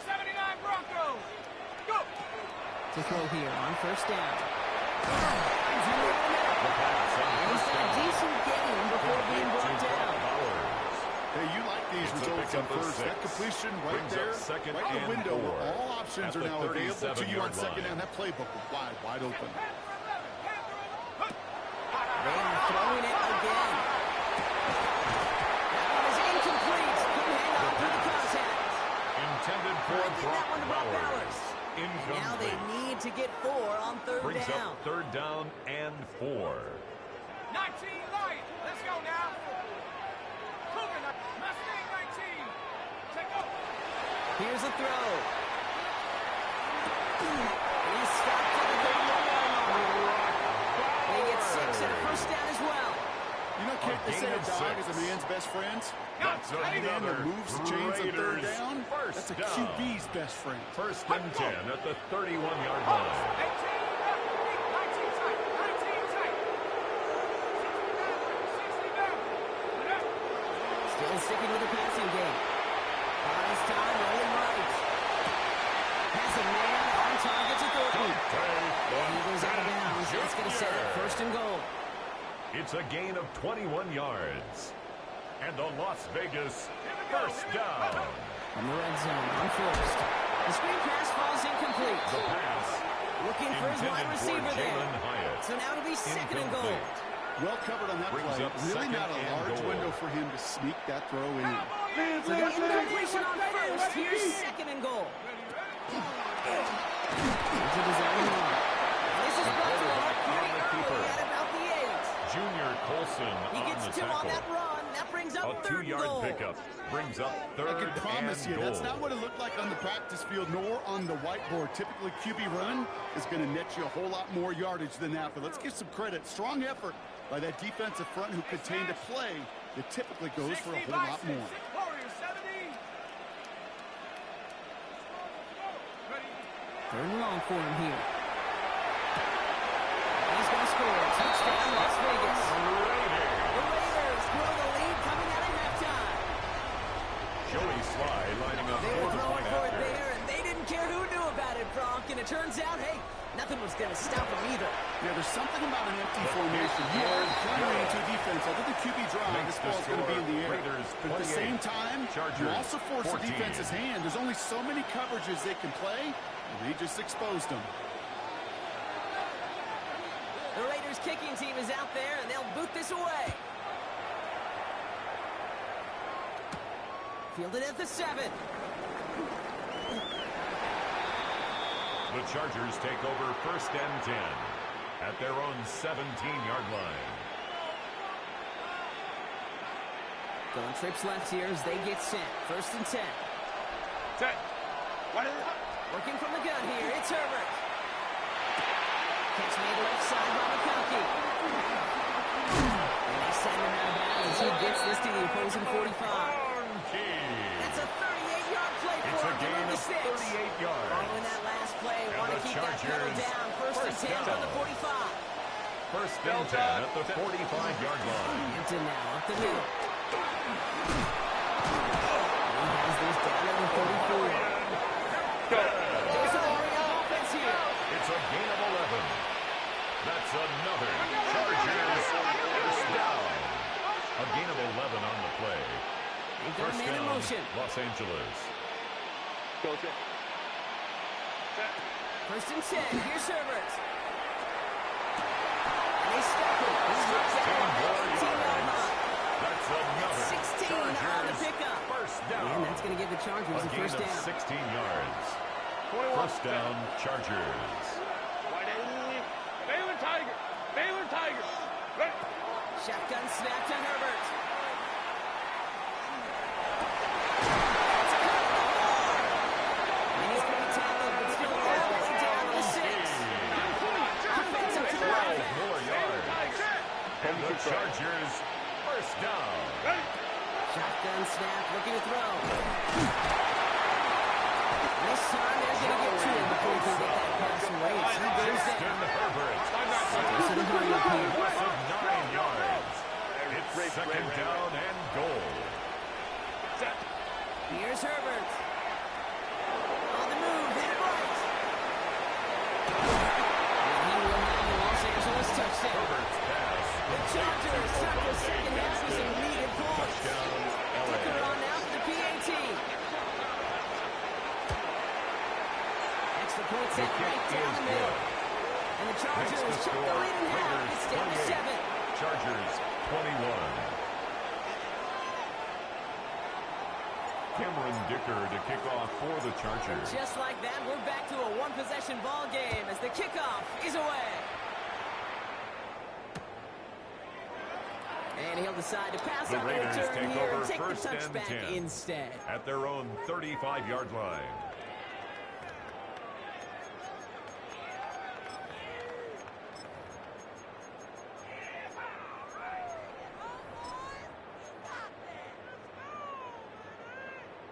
Speaker 4: 79 Broncos. Go.
Speaker 1: To throw here on first down.
Speaker 2: The pass on
Speaker 1: And he's
Speaker 2: first
Speaker 1: got a
Speaker 2: down.
Speaker 1: decent gain before being brought
Speaker 2: To
Speaker 1: down.
Speaker 2: Bowers.
Speaker 3: Hey, you like these
Speaker 2: It's a
Speaker 3: results
Speaker 2: pickup
Speaker 3: on
Speaker 2: of
Speaker 3: first.
Speaker 2: 6.
Speaker 3: That completion right
Speaker 2: Brings up
Speaker 3: there,
Speaker 2: second
Speaker 3: right in the
Speaker 2: and
Speaker 3: window
Speaker 2: 4
Speaker 3: where all options
Speaker 2: at
Speaker 3: are
Speaker 2: the
Speaker 3: now available to you on
Speaker 2: 37-yard
Speaker 3: second
Speaker 2: line.
Speaker 3: down. That playbook was wide, wide open.
Speaker 1: They are throwing it again. That one is incomplete. Couldn't hang on through the contact.
Speaker 2: Intended for
Speaker 1: Give that one to Brock Bowers. And now they
Speaker 2: Incomplete.
Speaker 1: need to get 4 on third
Speaker 2: Brings
Speaker 1: down.
Speaker 2: up third down and 4.
Speaker 4: 19 Lion. Let's go now. Cougar Mustang 19. Take up.
Speaker 1: Here's a throw. He's stopped at the 31-yard line. They get 6 and a first down as well.
Speaker 3: You know, Kip, they
Speaker 2: gain
Speaker 3: say a
Speaker 2: of
Speaker 3: dog
Speaker 2: 6.
Speaker 3: is a man's best friend.
Speaker 2: That's
Speaker 3: Tight end
Speaker 2: another
Speaker 3: that moves the chains on third
Speaker 2: Raiders
Speaker 3: down.
Speaker 2: first
Speaker 3: That's a
Speaker 2: down.
Speaker 3: QB's best friend.
Speaker 2: First and 10 at the 31-yard line.
Speaker 4: 18 tight. 19 tight. 60 down.
Speaker 1: Still sticking with the passing game. On his time, rolling right. Has a man on target to Thornton. And he goes out of bounds. That's going to set up first and goal.
Speaker 2: It's a gain of 21 yards. And the Las Vegas first down.
Speaker 1: From the red zone on first. The screen pass falls incomplete.
Speaker 2: The pass
Speaker 1: Looking for his wide
Speaker 2: intended for
Speaker 1: receiver there.
Speaker 2: Jalen Hyatt.
Speaker 1: So now it'll be second and goal.
Speaker 2: Incomplete.
Speaker 3: Well covered on that
Speaker 2: Brings
Speaker 3: play.
Speaker 2: up
Speaker 3: Really
Speaker 2: second
Speaker 3: not a
Speaker 2: and
Speaker 3: large
Speaker 2: goal.
Speaker 3: window for him to sneak that throw in.
Speaker 1: So the incompletion on first. Here's second and goal. Into the zone now. This is brought to the mark pretty early at about the 8.
Speaker 2: Junior Colson
Speaker 1: He
Speaker 2: on
Speaker 1: gets
Speaker 2: the
Speaker 1: 2 on
Speaker 2: tackle.
Speaker 1: that run. That brings
Speaker 2: A
Speaker 1: up third and
Speaker 2: 2-yard
Speaker 1: goal.
Speaker 2: pickup. Brings up third
Speaker 3: I can promise
Speaker 2: and
Speaker 3: you,
Speaker 2: goal.
Speaker 3: that's not what it looked like on the practice field nor on the whiteboard. Typically, QB run is going to net you a whole lot more yardage than that. But let's give some credit. Strong effort by that defensive front who contained a play that typically goes for a whole lot more.
Speaker 1: Third and long for him here. He's going to score. Touchdown, Las Vegas. The Raiders grow the lead coming out of halftime.
Speaker 2: Joey Sly lining up
Speaker 1: They
Speaker 2: for
Speaker 1: were
Speaker 2: the
Speaker 1: throwing
Speaker 2: point
Speaker 1: for it
Speaker 2: after.
Speaker 1: there, and they didn't care who knew about it, Bronk. And it turns out, hey, nothing was going to stop them either.
Speaker 3: Yeah, there's something about an empty formation. You are countering into a defense. Although the QB drive,
Speaker 2: Makes
Speaker 3: this
Speaker 2: the
Speaker 3: ball's going to be in the air.
Speaker 2: Raiders
Speaker 3: But at the
Speaker 2: 28,
Speaker 3: same time, you
Speaker 2: Chargers
Speaker 3: also force
Speaker 2: 14.
Speaker 3: the defense's hand. There's only so many coverages they can play, and they just exposed them.
Speaker 1: The Raiders kicking team is out there, and they'll boot this away. Fielded at the 7.
Speaker 2: The Chargers take over first and 10 at their own 17-yard line.
Speaker 1: Going trips left here as they get sent. First and 10.
Speaker 4: Set.
Speaker 1: Working from the gun here, it's Herbert. Catch made left side by McConkey. And they send him out of bounds. He gets this to the opposing 45. That's a 38-yard play
Speaker 2: It's
Speaker 1: for
Speaker 2: a
Speaker 1: him to
Speaker 2: gain
Speaker 1: move
Speaker 2: of
Speaker 1: the sticks.
Speaker 2: 38 yards.
Speaker 1: Following that last play,
Speaker 2: And
Speaker 1: want to
Speaker 2: the
Speaker 1: keep that pedal
Speaker 2: Chargers
Speaker 1: down. First and 10 from the 45.
Speaker 2: First and 10 at the 45-yard line.
Speaker 1: Hampton now up the middle. He has this down at the 34. There's a L'Oreal offense here.
Speaker 2: It's a gain of 11. That's another Chargers first down. A gain of 11 on the play.
Speaker 1: They've got a
Speaker 2: First
Speaker 1: man in
Speaker 2: down,
Speaker 1: motion.
Speaker 2: Los Angeles.
Speaker 1: First and 10. Here's Herbert. And they stop it. He's right down at the 18-yard line.
Speaker 2: That's another
Speaker 1: 16 on the
Speaker 2: Chargers
Speaker 1: pickup.
Speaker 2: first down.
Speaker 1: And that's going to give the Chargers
Speaker 2: A
Speaker 1: a
Speaker 2: gain
Speaker 1: first
Speaker 2: of
Speaker 1: down.
Speaker 2: 16 yards. First down, Chargers.
Speaker 4: Baylor Tiger. Baylor Tiger. Ready.
Speaker 1: Shotgun snap to Herbert. And he's going to be tackled, but still all the way down to the 6. Offense up to the
Speaker 2: 12
Speaker 1: right.
Speaker 2: more yards. And the Chargers first down.
Speaker 1: Shotgun snap, looking to throw. This time they're going to get to him before he can get that pass away. As he goes
Speaker 2: Justin
Speaker 1: down.
Speaker 2: Herbert.
Speaker 1: This is the hurry up here.
Speaker 2: Loss of 9 yards. It's second down and goal.
Speaker 1: Here's Herbert. On the move, hit it right. And he will have the Los Angeles touchdown.
Speaker 2: Herbert's pass.
Speaker 1: The Chargers start the second half with some needed points.
Speaker 2: Touchdown,
Speaker 1: Tucker
Speaker 2: LA.
Speaker 1: on now for the PAT. Extra point set right down the middle. And the Chargers
Speaker 2: Makes the
Speaker 1: check the
Speaker 2: score.
Speaker 1: lead in half.
Speaker 2: Raiders
Speaker 1: It's down to
Speaker 2: 28.
Speaker 1: 7.
Speaker 2: Chargers 21. Cameron Dicker to kick off for the Chargers.
Speaker 1: Just like that, we're back to a one-possession ball game as the kickoff is away. And he'll decide to pass
Speaker 2: The
Speaker 1: on the
Speaker 2: Raiders
Speaker 1: return
Speaker 2: take
Speaker 1: here
Speaker 2: over
Speaker 1: and take the
Speaker 2: first and
Speaker 1: touchback
Speaker 2: 10.
Speaker 1: instead.
Speaker 2: At their own 35-yard line.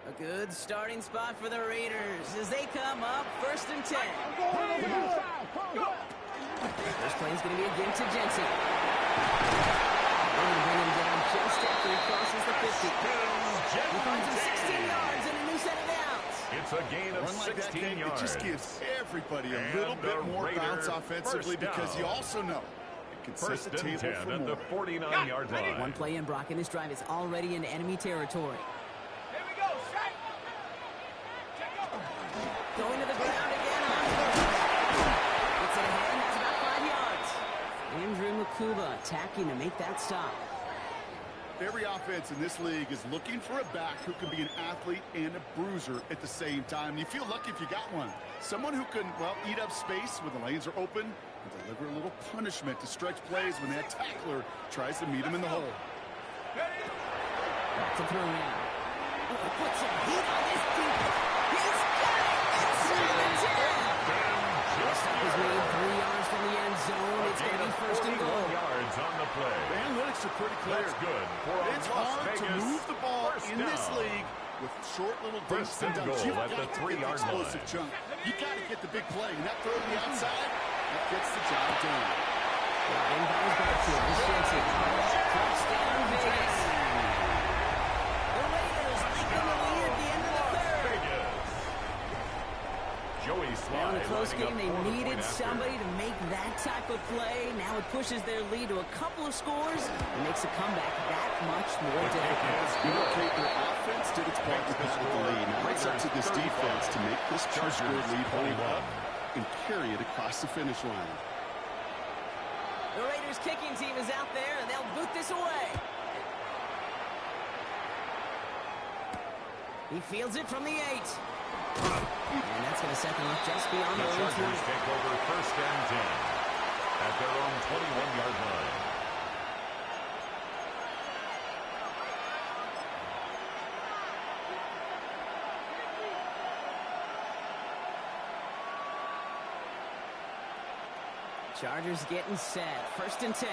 Speaker 1: A good starting spot for the Raiders as they come up first and 10. First play is going to be again to Jensen. They're going to bring him down just after he crosses the 50. He finds him 16 yards and a new set of downs.
Speaker 2: It's a gain of
Speaker 3: Run like that
Speaker 2: 16
Speaker 3: game,
Speaker 2: yards.
Speaker 3: it just gives everybody a
Speaker 2: And
Speaker 3: little bit
Speaker 2: the
Speaker 3: more
Speaker 2: Raider
Speaker 3: bounce offensively
Speaker 2: first
Speaker 3: because you
Speaker 2: down.
Speaker 3: also know it can
Speaker 2: First
Speaker 3: set the
Speaker 2: and
Speaker 3: table
Speaker 2: 10
Speaker 3: for
Speaker 2: at
Speaker 3: more.
Speaker 2: the 49-yard line.
Speaker 1: One play in, Brock, and this drive is already in enemy territory.
Speaker 4: Here we go. Set. Check up.
Speaker 1: Going to the ground again on first. Gets it ahead, has about 5 yards. Andrew Makuba attacking to make that stop.
Speaker 3: Every offense in this league is looking for a back who can be an athlete and a bruiser at the same time. You feel lucky if you got one. Someone who can, well, eat up space when the lanes are open and deliver a little punishment to stretch plays when that tackler tries to meet him in the hole.
Speaker 1: Back to throw now. Put some heat on this deep. He's got it inside the 10. First up is made 3 yards from the end zone. It's going to be first and goal.
Speaker 2: Yards on the play.
Speaker 3: The analytics are pretty clear.
Speaker 2: That's good for a
Speaker 3: It's
Speaker 2: Las
Speaker 3: hard to
Speaker 2: Vegas
Speaker 3: move the ball
Speaker 2: first
Speaker 3: in this
Speaker 2: down.
Speaker 3: league with short little
Speaker 2: First
Speaker 3: dumps and
Speaker 2: and
Speaker 3: dumps.
Speaker 2: goal
Speaker 3: You've
Speaker 2: at
Speaker 3: got
Speaker 2: the
Speaker 3: to
Speaker 2: 3
Speaker 3: get the
Speaker 2: yard
Speaker 3: explosive
Speaker 2: line.
Speaker 3: chunk. You got to get the big play. And that throw to the outside, that gets the job done.
Speaker 1: Inbounds back to him. Shenton. Touchdown, Vegas. The Raiders lengthen the lead at the end of the third.
Speaker 2: Vegas. Joey Sly.
Speaker 1: Now in a close game, they
Speaker 2: lining up for the
Speaker 1: needed
Speaker 2: point after.
Speaker 1: somebody to make that type of play. Now it pushes their lead to a couple of scores and makes a comeback that much more difficult.
Speaker 3: You know, Kate, their offense did its part to pass with the lead. Now it's up to this defense to make this two-score lead hold up and carry it across the finish line.
Speaker 1: The Raiders kicking team is out there, and they'll boot this away. He fields it from the 8. And that's going to set them up just beyond
Speaker 2: The
Speaker 1: the own
Speaker 2: Chargers
Speaker 1: 20.
Speaker 2: take over first and 10 at their own 21-yard line.
Speaker 1: Chargers getting set. First and 10.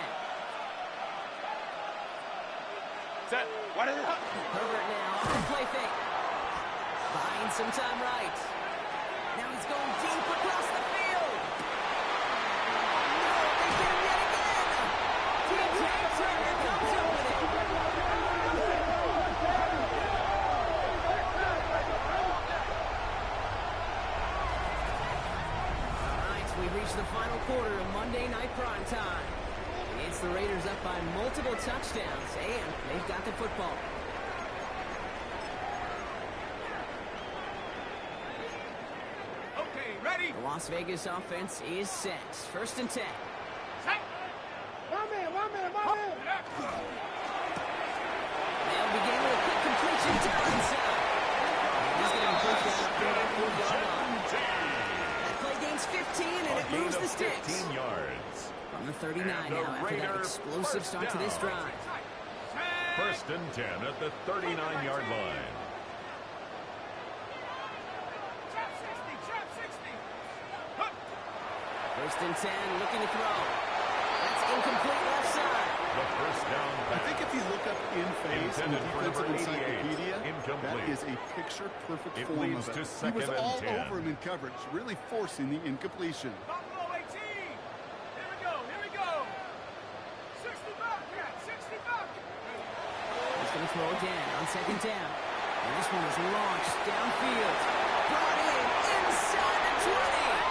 Speaker 4: Set. What is it?
Speaker 1: Herbert now on the play fake. Buying some time right. Now he's going deep across the field. No, they get him yet again. T.J. Turner comes up with it. All right, we've reached the final quarter of Monday Night Prime Time. It's the Raiders up by multiple touchdowns, and they've got the football.
Speaker 4: Okay, ready?
Speaker 1: The Las Vegas offense is set. First and 10.
Speaker 4: Set. One man.
Speaker 1: They'll begin with a quick completion to inside. And he's going to be pushed out up there at 4-yard line. That play gains 15, and it moves the sticks.
Speaker 2: 15 yards.
Speaker 1: From the 39
Speaker 2: And the
Speaker 1: now after that
Speaker 2: Raiders
Speaker 1: explosive
Speaker 2: first
Speaker 1: start to this
Speaker 2: down.
Speaker 1: drive.
Speaker 2: First and 10 at the 39-yard line.
Speaker 4: Trap 60.
Speaker 1: First and 10, looking to throw. That's incomplete left side.
Speaker 2: The first down
Speaker 3: I
Speaker 2: pass.
Speaker 3: think if you look up in phase in the
Speaker 2: Intended for
Speaker 3: defensive
Speaker 2: number 88,
Speaker 3: encyclopedia, that
Speaker 2: incomplete.
Speaker 3: is a picture-perfect
Speaker 2: It
Speaker 3: form
Speaker 2: leads
Speaker 3: of
Speaker 2: to
Speaker 3: it. He
Speaker 2: second
Speaker 3: was
Speaker 2: and
Speaker 3: all
Speaker 2: 10.
Speaker 3: over him in coverage, really forcing the incompletion.
Speaker 4: Buffalo 18. Here we go. 60 back.
Speaker 1: He's going to throw again on second down. And this one is launched downfield. Brought in inside the 20.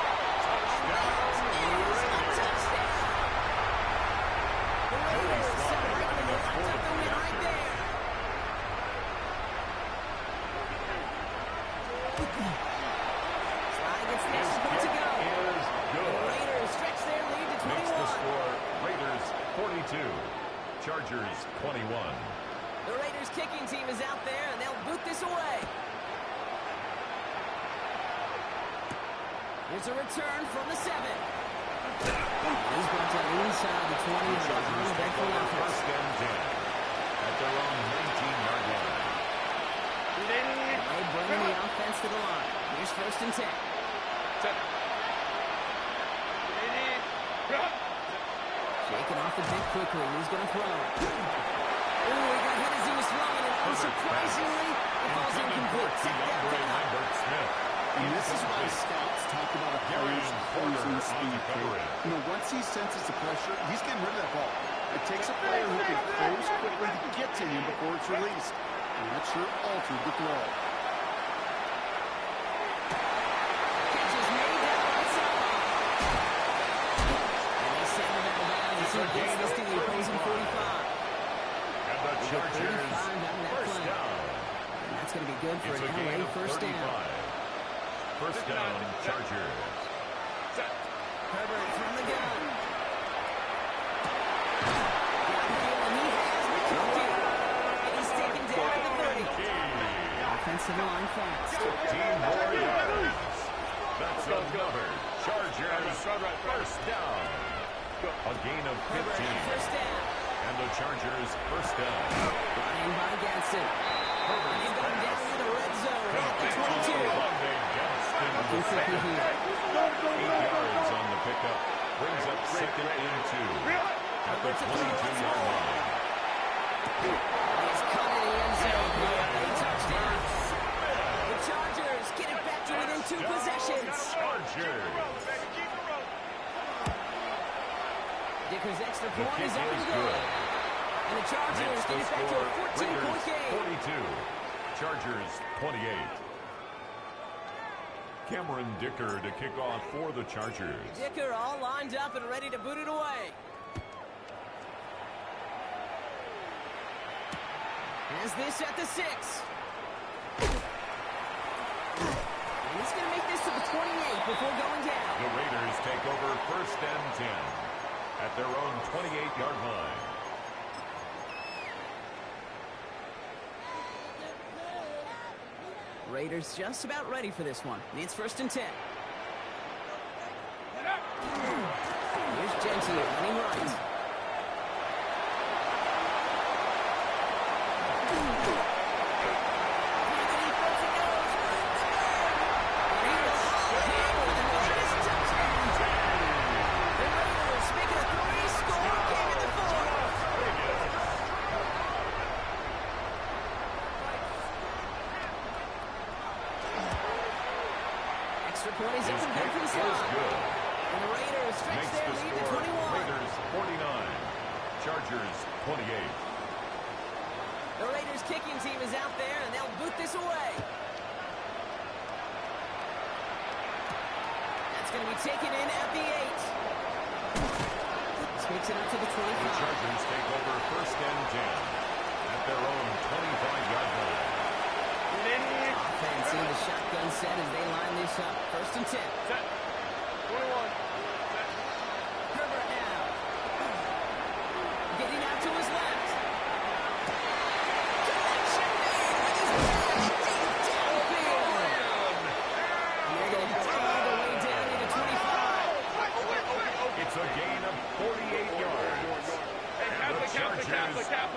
Speaker 2: Is good.
Speaker 1: Raiders stretch their lead to
Speaker 2: Makes the
Speaker 1: 21.
Speaker 2: score Raiders 42, Chargers 21.
Speaker 1: The Raiders kicking team is out there, and they'll boot this away. Here's a return from the 7. He's brought down inside the 20 of the Arnold Beckler offense.
Speaker 2: First and 10 at their own 19-yard line.
Speaker 1: They bring the offense to the line. Here's first and 10. Shaking off the bit quickly. He's going to throw. Ooh, he got hit as he was throwing it. Unsurprisingly, it falls incomplete. Set down
Speaker 2: DeAndre
Speaker 1: down.
Speaker 2: Lambert Smith.
Speaker 3: And this is why scouts talk about a player's closing
Speaker 2: on
Speaker 3: speed.
Speaker 2: the coverage.
Speaker 3: You know, once he senses the pressure, he's getting rid of that ball. It takes a player who can close quickly to get to him before it's released. And that sure altered the throw.
Speaker 1: Catch is made down the right sideline. And they send him out of bounds. He gets this to the opposing 45.
Speaker 2: And the
Speaker 1: They get 35
Speaker 2: Chargers
Speaker 1: out of that
Speaker 2: first
Speaker 1: play.
Speaker 2: down.
Speaker 1: And that's going to be good for
Speaker 2: It's a
Speaker 1: an
Speaker 2: gain
Speaker 1: LA
Speaker 2: of
Speaker 1: first
Speaker 2: 35.
Speaker 1: down.
Speaker 2: First down, Chargers.
Speaker 1: Herbert from the gun. Downfield, and he has McKinney. And he's taken down at the 30. Offensive line fast.
Speaker 2: 15 more yards. That's another Chargers first down. A gain of
Speaker 1: Herbert
Speaker 2: 15.
Speaker 1: on first down.
Speaker 2: And the Chargers first down.
Speaker 1: Brought in by Gadsden. And he's going down to the red zone at the 22.
Speaker 2: Monday gets into the second. 8 yards on the pickup. Brings up second and 2 at the 22-yard line.
Speaker 1: He's caught in the end zone for a touchdown. The Chargers get it back to within 2 possessions.
Speaker 2: Chargers.
Speaker 1: Dicker's extra point is
Speaker 2: Kick
Speaker 1: up
Speaker 2: is
Speaker 1: and good.
Speaker 2: good.
Speaker 1: And the Chargers
Speaker 2: Makes
Speaker 1: get
Speaker 2: the
Speaker 1: it back to
Speaker 2: score
Speaker 1: a 14-point
Speaker 2: Raiders
Speaker 1: game.
Speaker 2: 42. Chargers 28. Cameron Dicker to kick off for the Chargers.
Speaker 1: Dicker all lined up and ready to boot it away. Has this at the 6. And he's going to make this to the 28 before going down.
Speaker 2: The Raiders take over first and 10 at their own 28-yard line.
Speaker 1: Raiders just about ready for this one. It's first and 10. Here's Gentile running right. Extra point is up and good for the slide. And the Raiders stretch
Speaker 2: Makes
Speaker 1: their
Speaker 2: the
Speaker 1: lead to
Speaker 2: score
Speaker 1: 21.
Speaker 2: Raiders 49. Chargers 28.
Speaker 1: The Raiders kicking team is out there, and they'll boot this away. That's going to be taken in at the 8. Takes it up to the 25.
Speaker 2: The Chargers take over first and 10 at their own 25-yard line.
Speaker 1: Offense in the shotgun set as they line this up. First and 10.
Speaker 4: Set. 21.
Speaker 1: Herbert now. Getting out to his left. Connection made with his deep downfield. And they're going to go all the way down into 25.
Speaker 2: It's a gain of 48 yards. And the Chargers first down.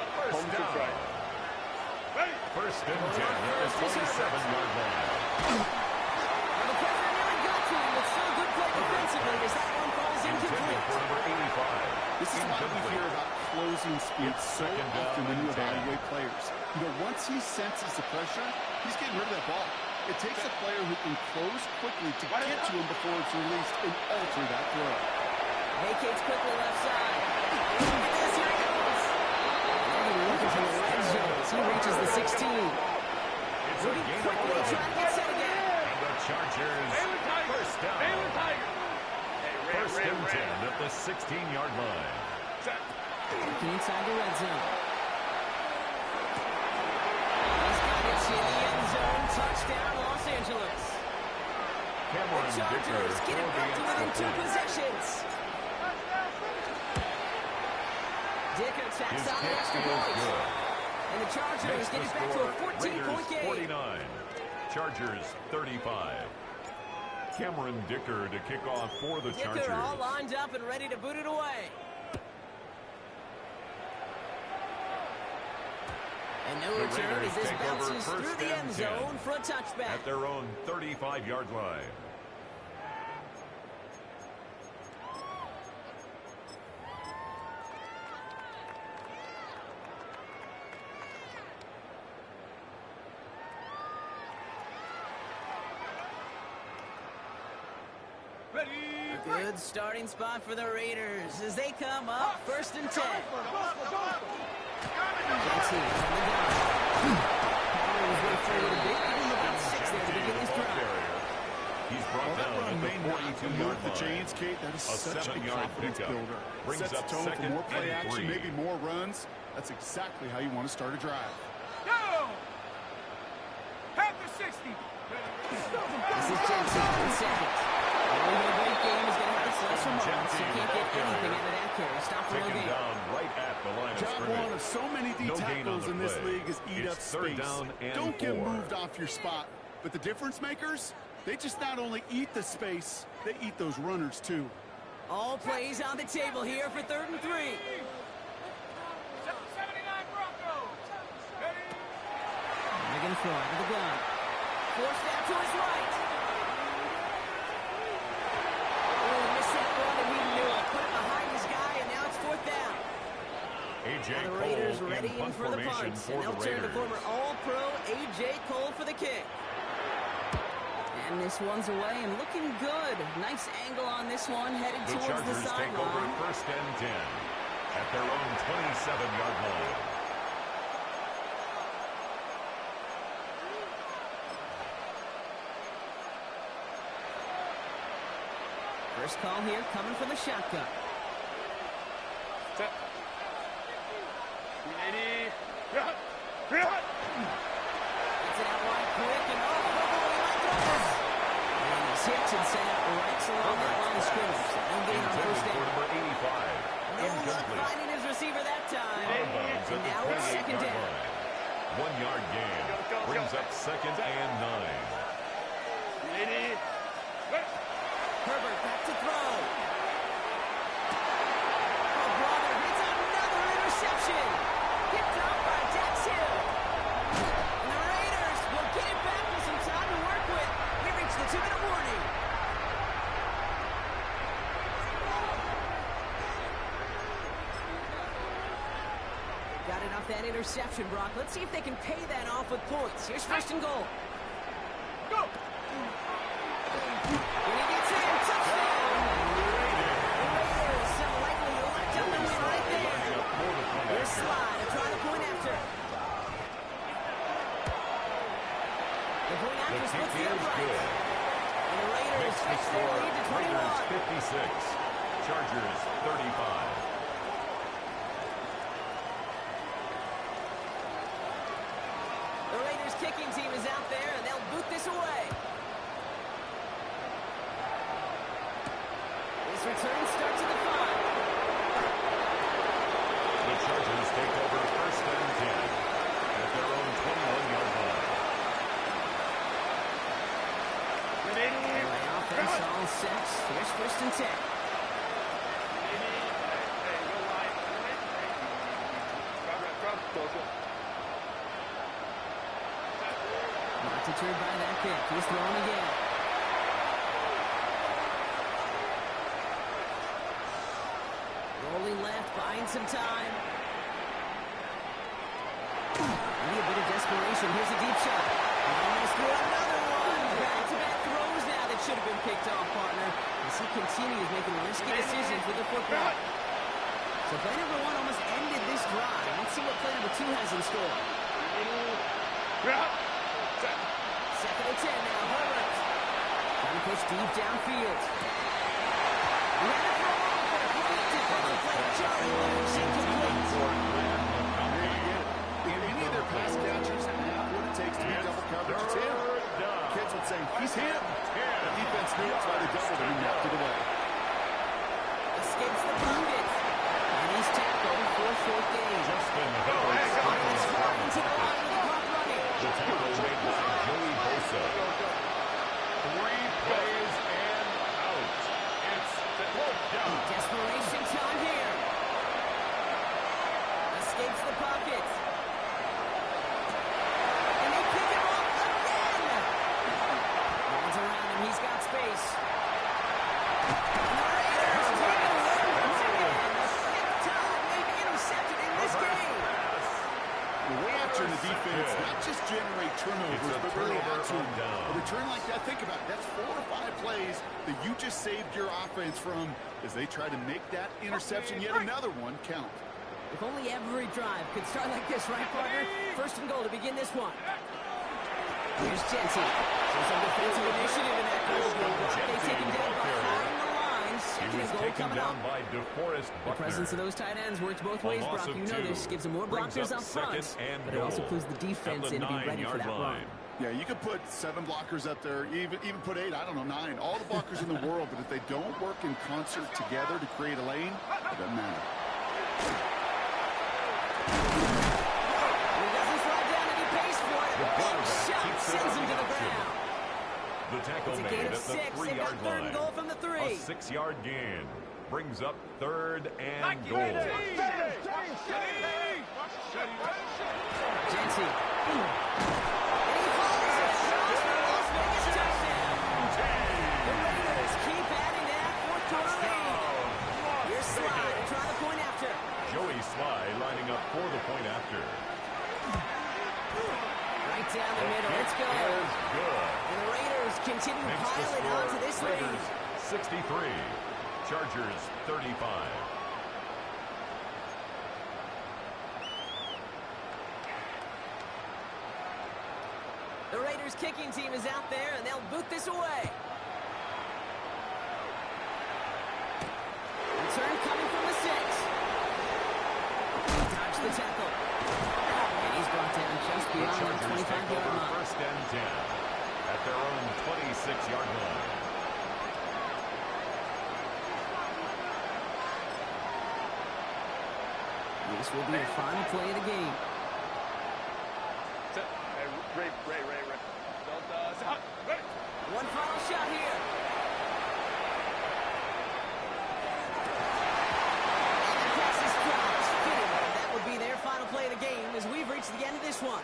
Speaker 2: First and 10 at the 27-yard line.
Speaker 1: Well, the pressure nearly got to him, but still good play defensively as that one falls
Speaker 2: Intended
Speaker 1: incomplete.
Speaker 2: for number 85.
Speaker 3: This is why we hear about closing speed so
Speaker 2: second down
Speaker 3: often when you
Speaker 2: and 10.
Speaker 3: evaluate players. You know, once he senses the pressure, he's getting rid of that ball. It takes a player who can close quickly to get to him before it's released and alter that throw.
Speaker 1: Vacates quickly left side. Yes, here he goes. And he's looking for the red zone as he reaches the 16.
Speaker 2: It's a
Speaker 1: Moving
Speaker 2: gain of
Speaker 1: quickly,
Speaker 2: 11.
Speaker 1: trying to get set again.
Speaker 2: And the Chargers first down. First and 10 at the 16-yard line.
Speaker 1: Looking inside the red zone. He's got it in the end zone. Touchdown, Los Angeles.
Speaker 2: Cameron
Speaker 1: The
Speaker 2: Dicker
Speaker 1: Chargers
Speaker 2: for
Speaker 1: get it back to
Speaker 2: the
Speaker 1: within 2
Speaker 2: extra point.
Speaker 1: possessions. Dicker
Speaker 2: His
Speaker 1: tacks on the
Speaker 2: kick
Speaker 1: extra
Speaker 2: is
Speaker 1: point.
Speaker 2: good.
Speaker 1: And the Chargers
Speaker 2: Makes
Speaker 1: get
Speaker 2: the
Speaker 1: it back to
Speaker 2: score
Speaker 1: a 14-point
Speaker 2: Raiders
Speaker 1: game.
Speaker 2: 49. Chargers 35. Cameron Dicker to kick off for the Chargers.
Speaker 1: Dicker all lined up and ready to boot it away. And no
Speaker 2: The
Speaker 1: return
Speaker 2: Raiders
Speaker 1: as this
Speaker 2: take over
Speaker 1: bounces through
Speaker 2: first
Speaker 1: the
Speaker 2: and
Speaker 1: end
Speaker 2: 10
Speaker 1: zone for a touchback.
Speaker 2: at their own 35-yard line.
Speaker 4: Ready.
Speaker 1: Good starting spot for the Raiders as they come up first and 10. JT on the down. Power was way forward a bit, giving him about 6 there to begin this drive.
Speaker 2: He's brought
Speaker 3: Well, that
Speaker 2: down
Speaker 3: run
Speaker 2: at
Speaker 3: may
Speaker 2: the
Speaker 3: not move
Speaker 2: 42-yard
Speaker 3: the
Speaker 2: line.
Speaker 3: chains, Kate. That is
Speaker 2: A
Speaker 3: such a
Speaker 2: 7-yard
Speaker 3: confidence
Speaker 2: pickup.
Speaker 3: builder.
Speaker 2: Brings
Speaker 3: Sets
Speaker 2: up
Speaker 3: the tone for
Speaker 2: second
Speaker 3: more play
Speaker 2: and
Speaker 3: action,
Speaker 2: 3.
Speaker 3: maybe more runs. That's exactly how you want to start a drive.
Speaker 4: Go. Half the 60.
Speaker 1: This is Jensen in second. Only a great game is going to have its lesser moments. You can't get anything out of that carry. Stop for no
Speaker 2: Taken
Speaker 1: gain.
Speaker 2: down right at the line of
Speaker 3: Job one
Speaker 2: scrimmage.
Speaker 3: of so many D
Speaker 2: No gain on
Speaker 3: tackles
Speaker 2: the
Speaker 3: in this
Speaker 2: play.
Speaker 3: league is eat
Speaker 2: It's
Speaker 3: up
Speaker 2: third
Speaker 3: space.
Speaker 2: down and
Speaker 3: Don't get
Speaker 2: 4.
Speaker 3: moved off your spot. But the difference makers, they just not only eat the space, they eat those runners too.
Speaker 1: All plays on the table here for 3rd and 3.
Speaker 4: 79 Broncos. Ready.
Speaker 1: going to throw out of the gun. Forced out to his right. Oh, missed that run and he knew it. Put it behind his guy, and now it's fourth down.
Speaker 2: A.J.
Speaker 1: Now the
Speaker 2: Cole
Speaker 1: Raiders
Speaker 2: in
Speaker 1: ready
Speaker 2: punt
Speaker 1: for the
Speaker 2: formation
Speaker 1: punts,
Speaker 2: for
Speaker 1: and
Speaker 2: the
Speaker 1: they'll turn to
Speaker 2: Raiders.
Speaker 1: former All-Pro A.J. Cole for the kick. And this one's away and looking good. Nice angle on this one, headed
Speaker 2: The
Speaker 1: towards the
Speaker 2: Chargers take over
Speaker 1: sideline.
Speaker 2: first and 10 at their own 27-yard line.
Speaker 1: First call here coming from the shotgun.
Speaker 4: Set. 380.
Speaker 1: Gets it out wide quick, and oh, he might throw this. And he's hit and sent out right along that line of scrimmage. So no gain on
Speaker 2: Intended
Speaker 1: first
Speaker 2: for
Speaker 1: down.
Speaker 2: number 85.
Speaker 1: No luck
Speaker 2: Incomplete.
Speaker 1: finding his receiver that time.
Speaker 2: Out of bounds
Speaker 1: And
Speaker 2: at the
Speaker 1: now it's second
Speaker 2: 28-yard
Speaker 1: down.
Speaker 2: line. 1-yard gain brings up second and 9.
Speaker 4: 380.
Speaker 1: Herbert back to throw. Oh, brother, it's another interception. Picked up by Dax Hill. And the Raiders will get it back with some time to work with. We reach the 2-minute warning. Got it off that interception, Brock. Let's see if they can pay that off with points. Here's first and goal.
Speaker 4: Go.
Speaker 1: When he gets in, touchdown! The Raiders so likely locked up the win right there. Here's Slide to try the point after. The point
Speaker 2: The
Speaker 1: after
Speaker 2: kick
Speaker 1: splits the
Speaker 2: is
Speaker 1: upright.
Speaker 2: good.
Speaker 1: And the Raiders
Speaker 2: Makes the
Speaker 1: stretch their
Speaker 2: score
Speaker 1: lead to 21.
Speaker 2: Raiders 56, Chargers 35.
Speaker 1: The Raiders kicking team is out there, and they'll boot this away. This return starts at the 5.
Speaker 2: The Chargers take over first and 10 at their own 21-yard line.
Speaker 1: Anyway, offense all set. Here's first and 10. Not deterred by that kick. He's throwing again. Rolling left, buying some time. Maybe a bit of desperation. Here's a deep shot. Almost threw another one. Back-to-back throws now that should have been picked off, partner. As he continues making risky decisions with the football. So play number 1 almost ended this drive. Let's see what play number 2 has in store. Second and 10 now, Herbert. Trying to push deep downfield. He had a throw off, but it deflected by the play. Charlie Lynch incomplete.
Speaker 3: If any of their pass catchers have what it takes to be double coverage, it's him. Kids would say, he's him. The defense knew that's why they doubled him and knocked it away.
Speaker 1: Escapes the pocket. And he's tackled for a short gain.
Speaker 2: Justin
Speaker 1: Herbert
Speaker 2: Herbert
Speaker 1: far into the line with the clock running.
Speaker 2: The tackle made by Joey Bosa. 3 plays and out. It's fourth down.
Speaker 1: Desperation time here. Escapes the pocket. And they pick him up again. Runs around him. He's got space. And the Raiders take a run once again. The 5th time they've intercepted in this game.
Speaker 3: The way after the defense, not just generate turnovers,
Speaker 2: It's a
Speaker 3: but really
Speaker 2: turnover
Speaker 3: add to
Speaker 2: on
Speaker 3: them.
Speaker 2: down.
Speaker 3: A return like that, think about it. That's 4 or 5 plays that you just saved your offense from as they try to make that interception, yet another one, count.
Speaker 1: If only every drive could start like this, right, partner? First and goal to begin this one. Here's Jensen. Shows some defensive initiative in that goal. They take him down behind the line.
Speaker 2: He
Speaker 1: Second
Speaker 2: was
Speaker 1: and goal
Speaker 2: taken
Speaker 1: coming
Speaker 2: down
Speaker 1: up.
Speaker 2: by DeForest
Speaker 1: The
Speaker 2: Buckner.
Speaker 1: presence of those tight ends works both
Speaker 2: A
Speaker 1: ways,
Speaker 2: loss
Speaker 1: Brock.
Speaker 2: of
Speaker 1: You know
Speaker 2: 2.
Speaker 1: this. Gives them more
Speaker 2: Brings
Speaker 1: blockers
Speaker 2: up
Speaker 1: up front,
Speaker 2: second and
Speaker 1: but it also
Speaker 2: goal
Speaker 1: clues the defense
Speaker 2: at the
Speaker 1: in to be ready for
Speaker 2: 9-yard
Speaker 1: that run.
Speaker 2: line.
Speaker 3: Yeah, you could put 7 blockers up there, even put 8, I don't know, 9. All the blockers in the world, but if they don't work in concert together to create a lane, it doesn't matter.
Speaker 1: He doesn't slide down and he pays for it.
Speaker 2: The
Speaker 1: Big
Speaker 2: quarterback
Speaker 1: shot
Speaker 2: keeps it
Speaker 1: sends
Speaker 2: on
Speaker 1: him to
Speaker 2: the
Speaker 1: the
Speaker 2: option.
Speaker 1: ground.
Speaker 2: The tackle
Speaker 1: It's a
Speaker 2: made
Speaker 1: gain
Speaker 2: at
Speaker 1: of
Speaker 2: the
Speaker 1: 6. They've
Speaker 2: 3-yard
Speaker 1: got third and
Speaker 2: line.
Speaker 1: goal from the 3.
Speaker 2: A 6-yard gain brings up third and goal.
Speaker 1: Jensen. on to this lead.
Speaker 2: Raiders 63, Chargers 35.
Speaker 1: The Raiders kicking team is out there, and they'll boot this away. Return coming from the 6. Dodge the tackle. And he's brought down just beyond the 25-yard line.
Speaker 2: First and 10 at their own 26-yard line.
Speaker 1: This will be the final play of the game.
Speaker 4: Ray.
Speaker 1: One final shot here. And the pass is dropped. That would be their final play of the game as we've reached the end of this one.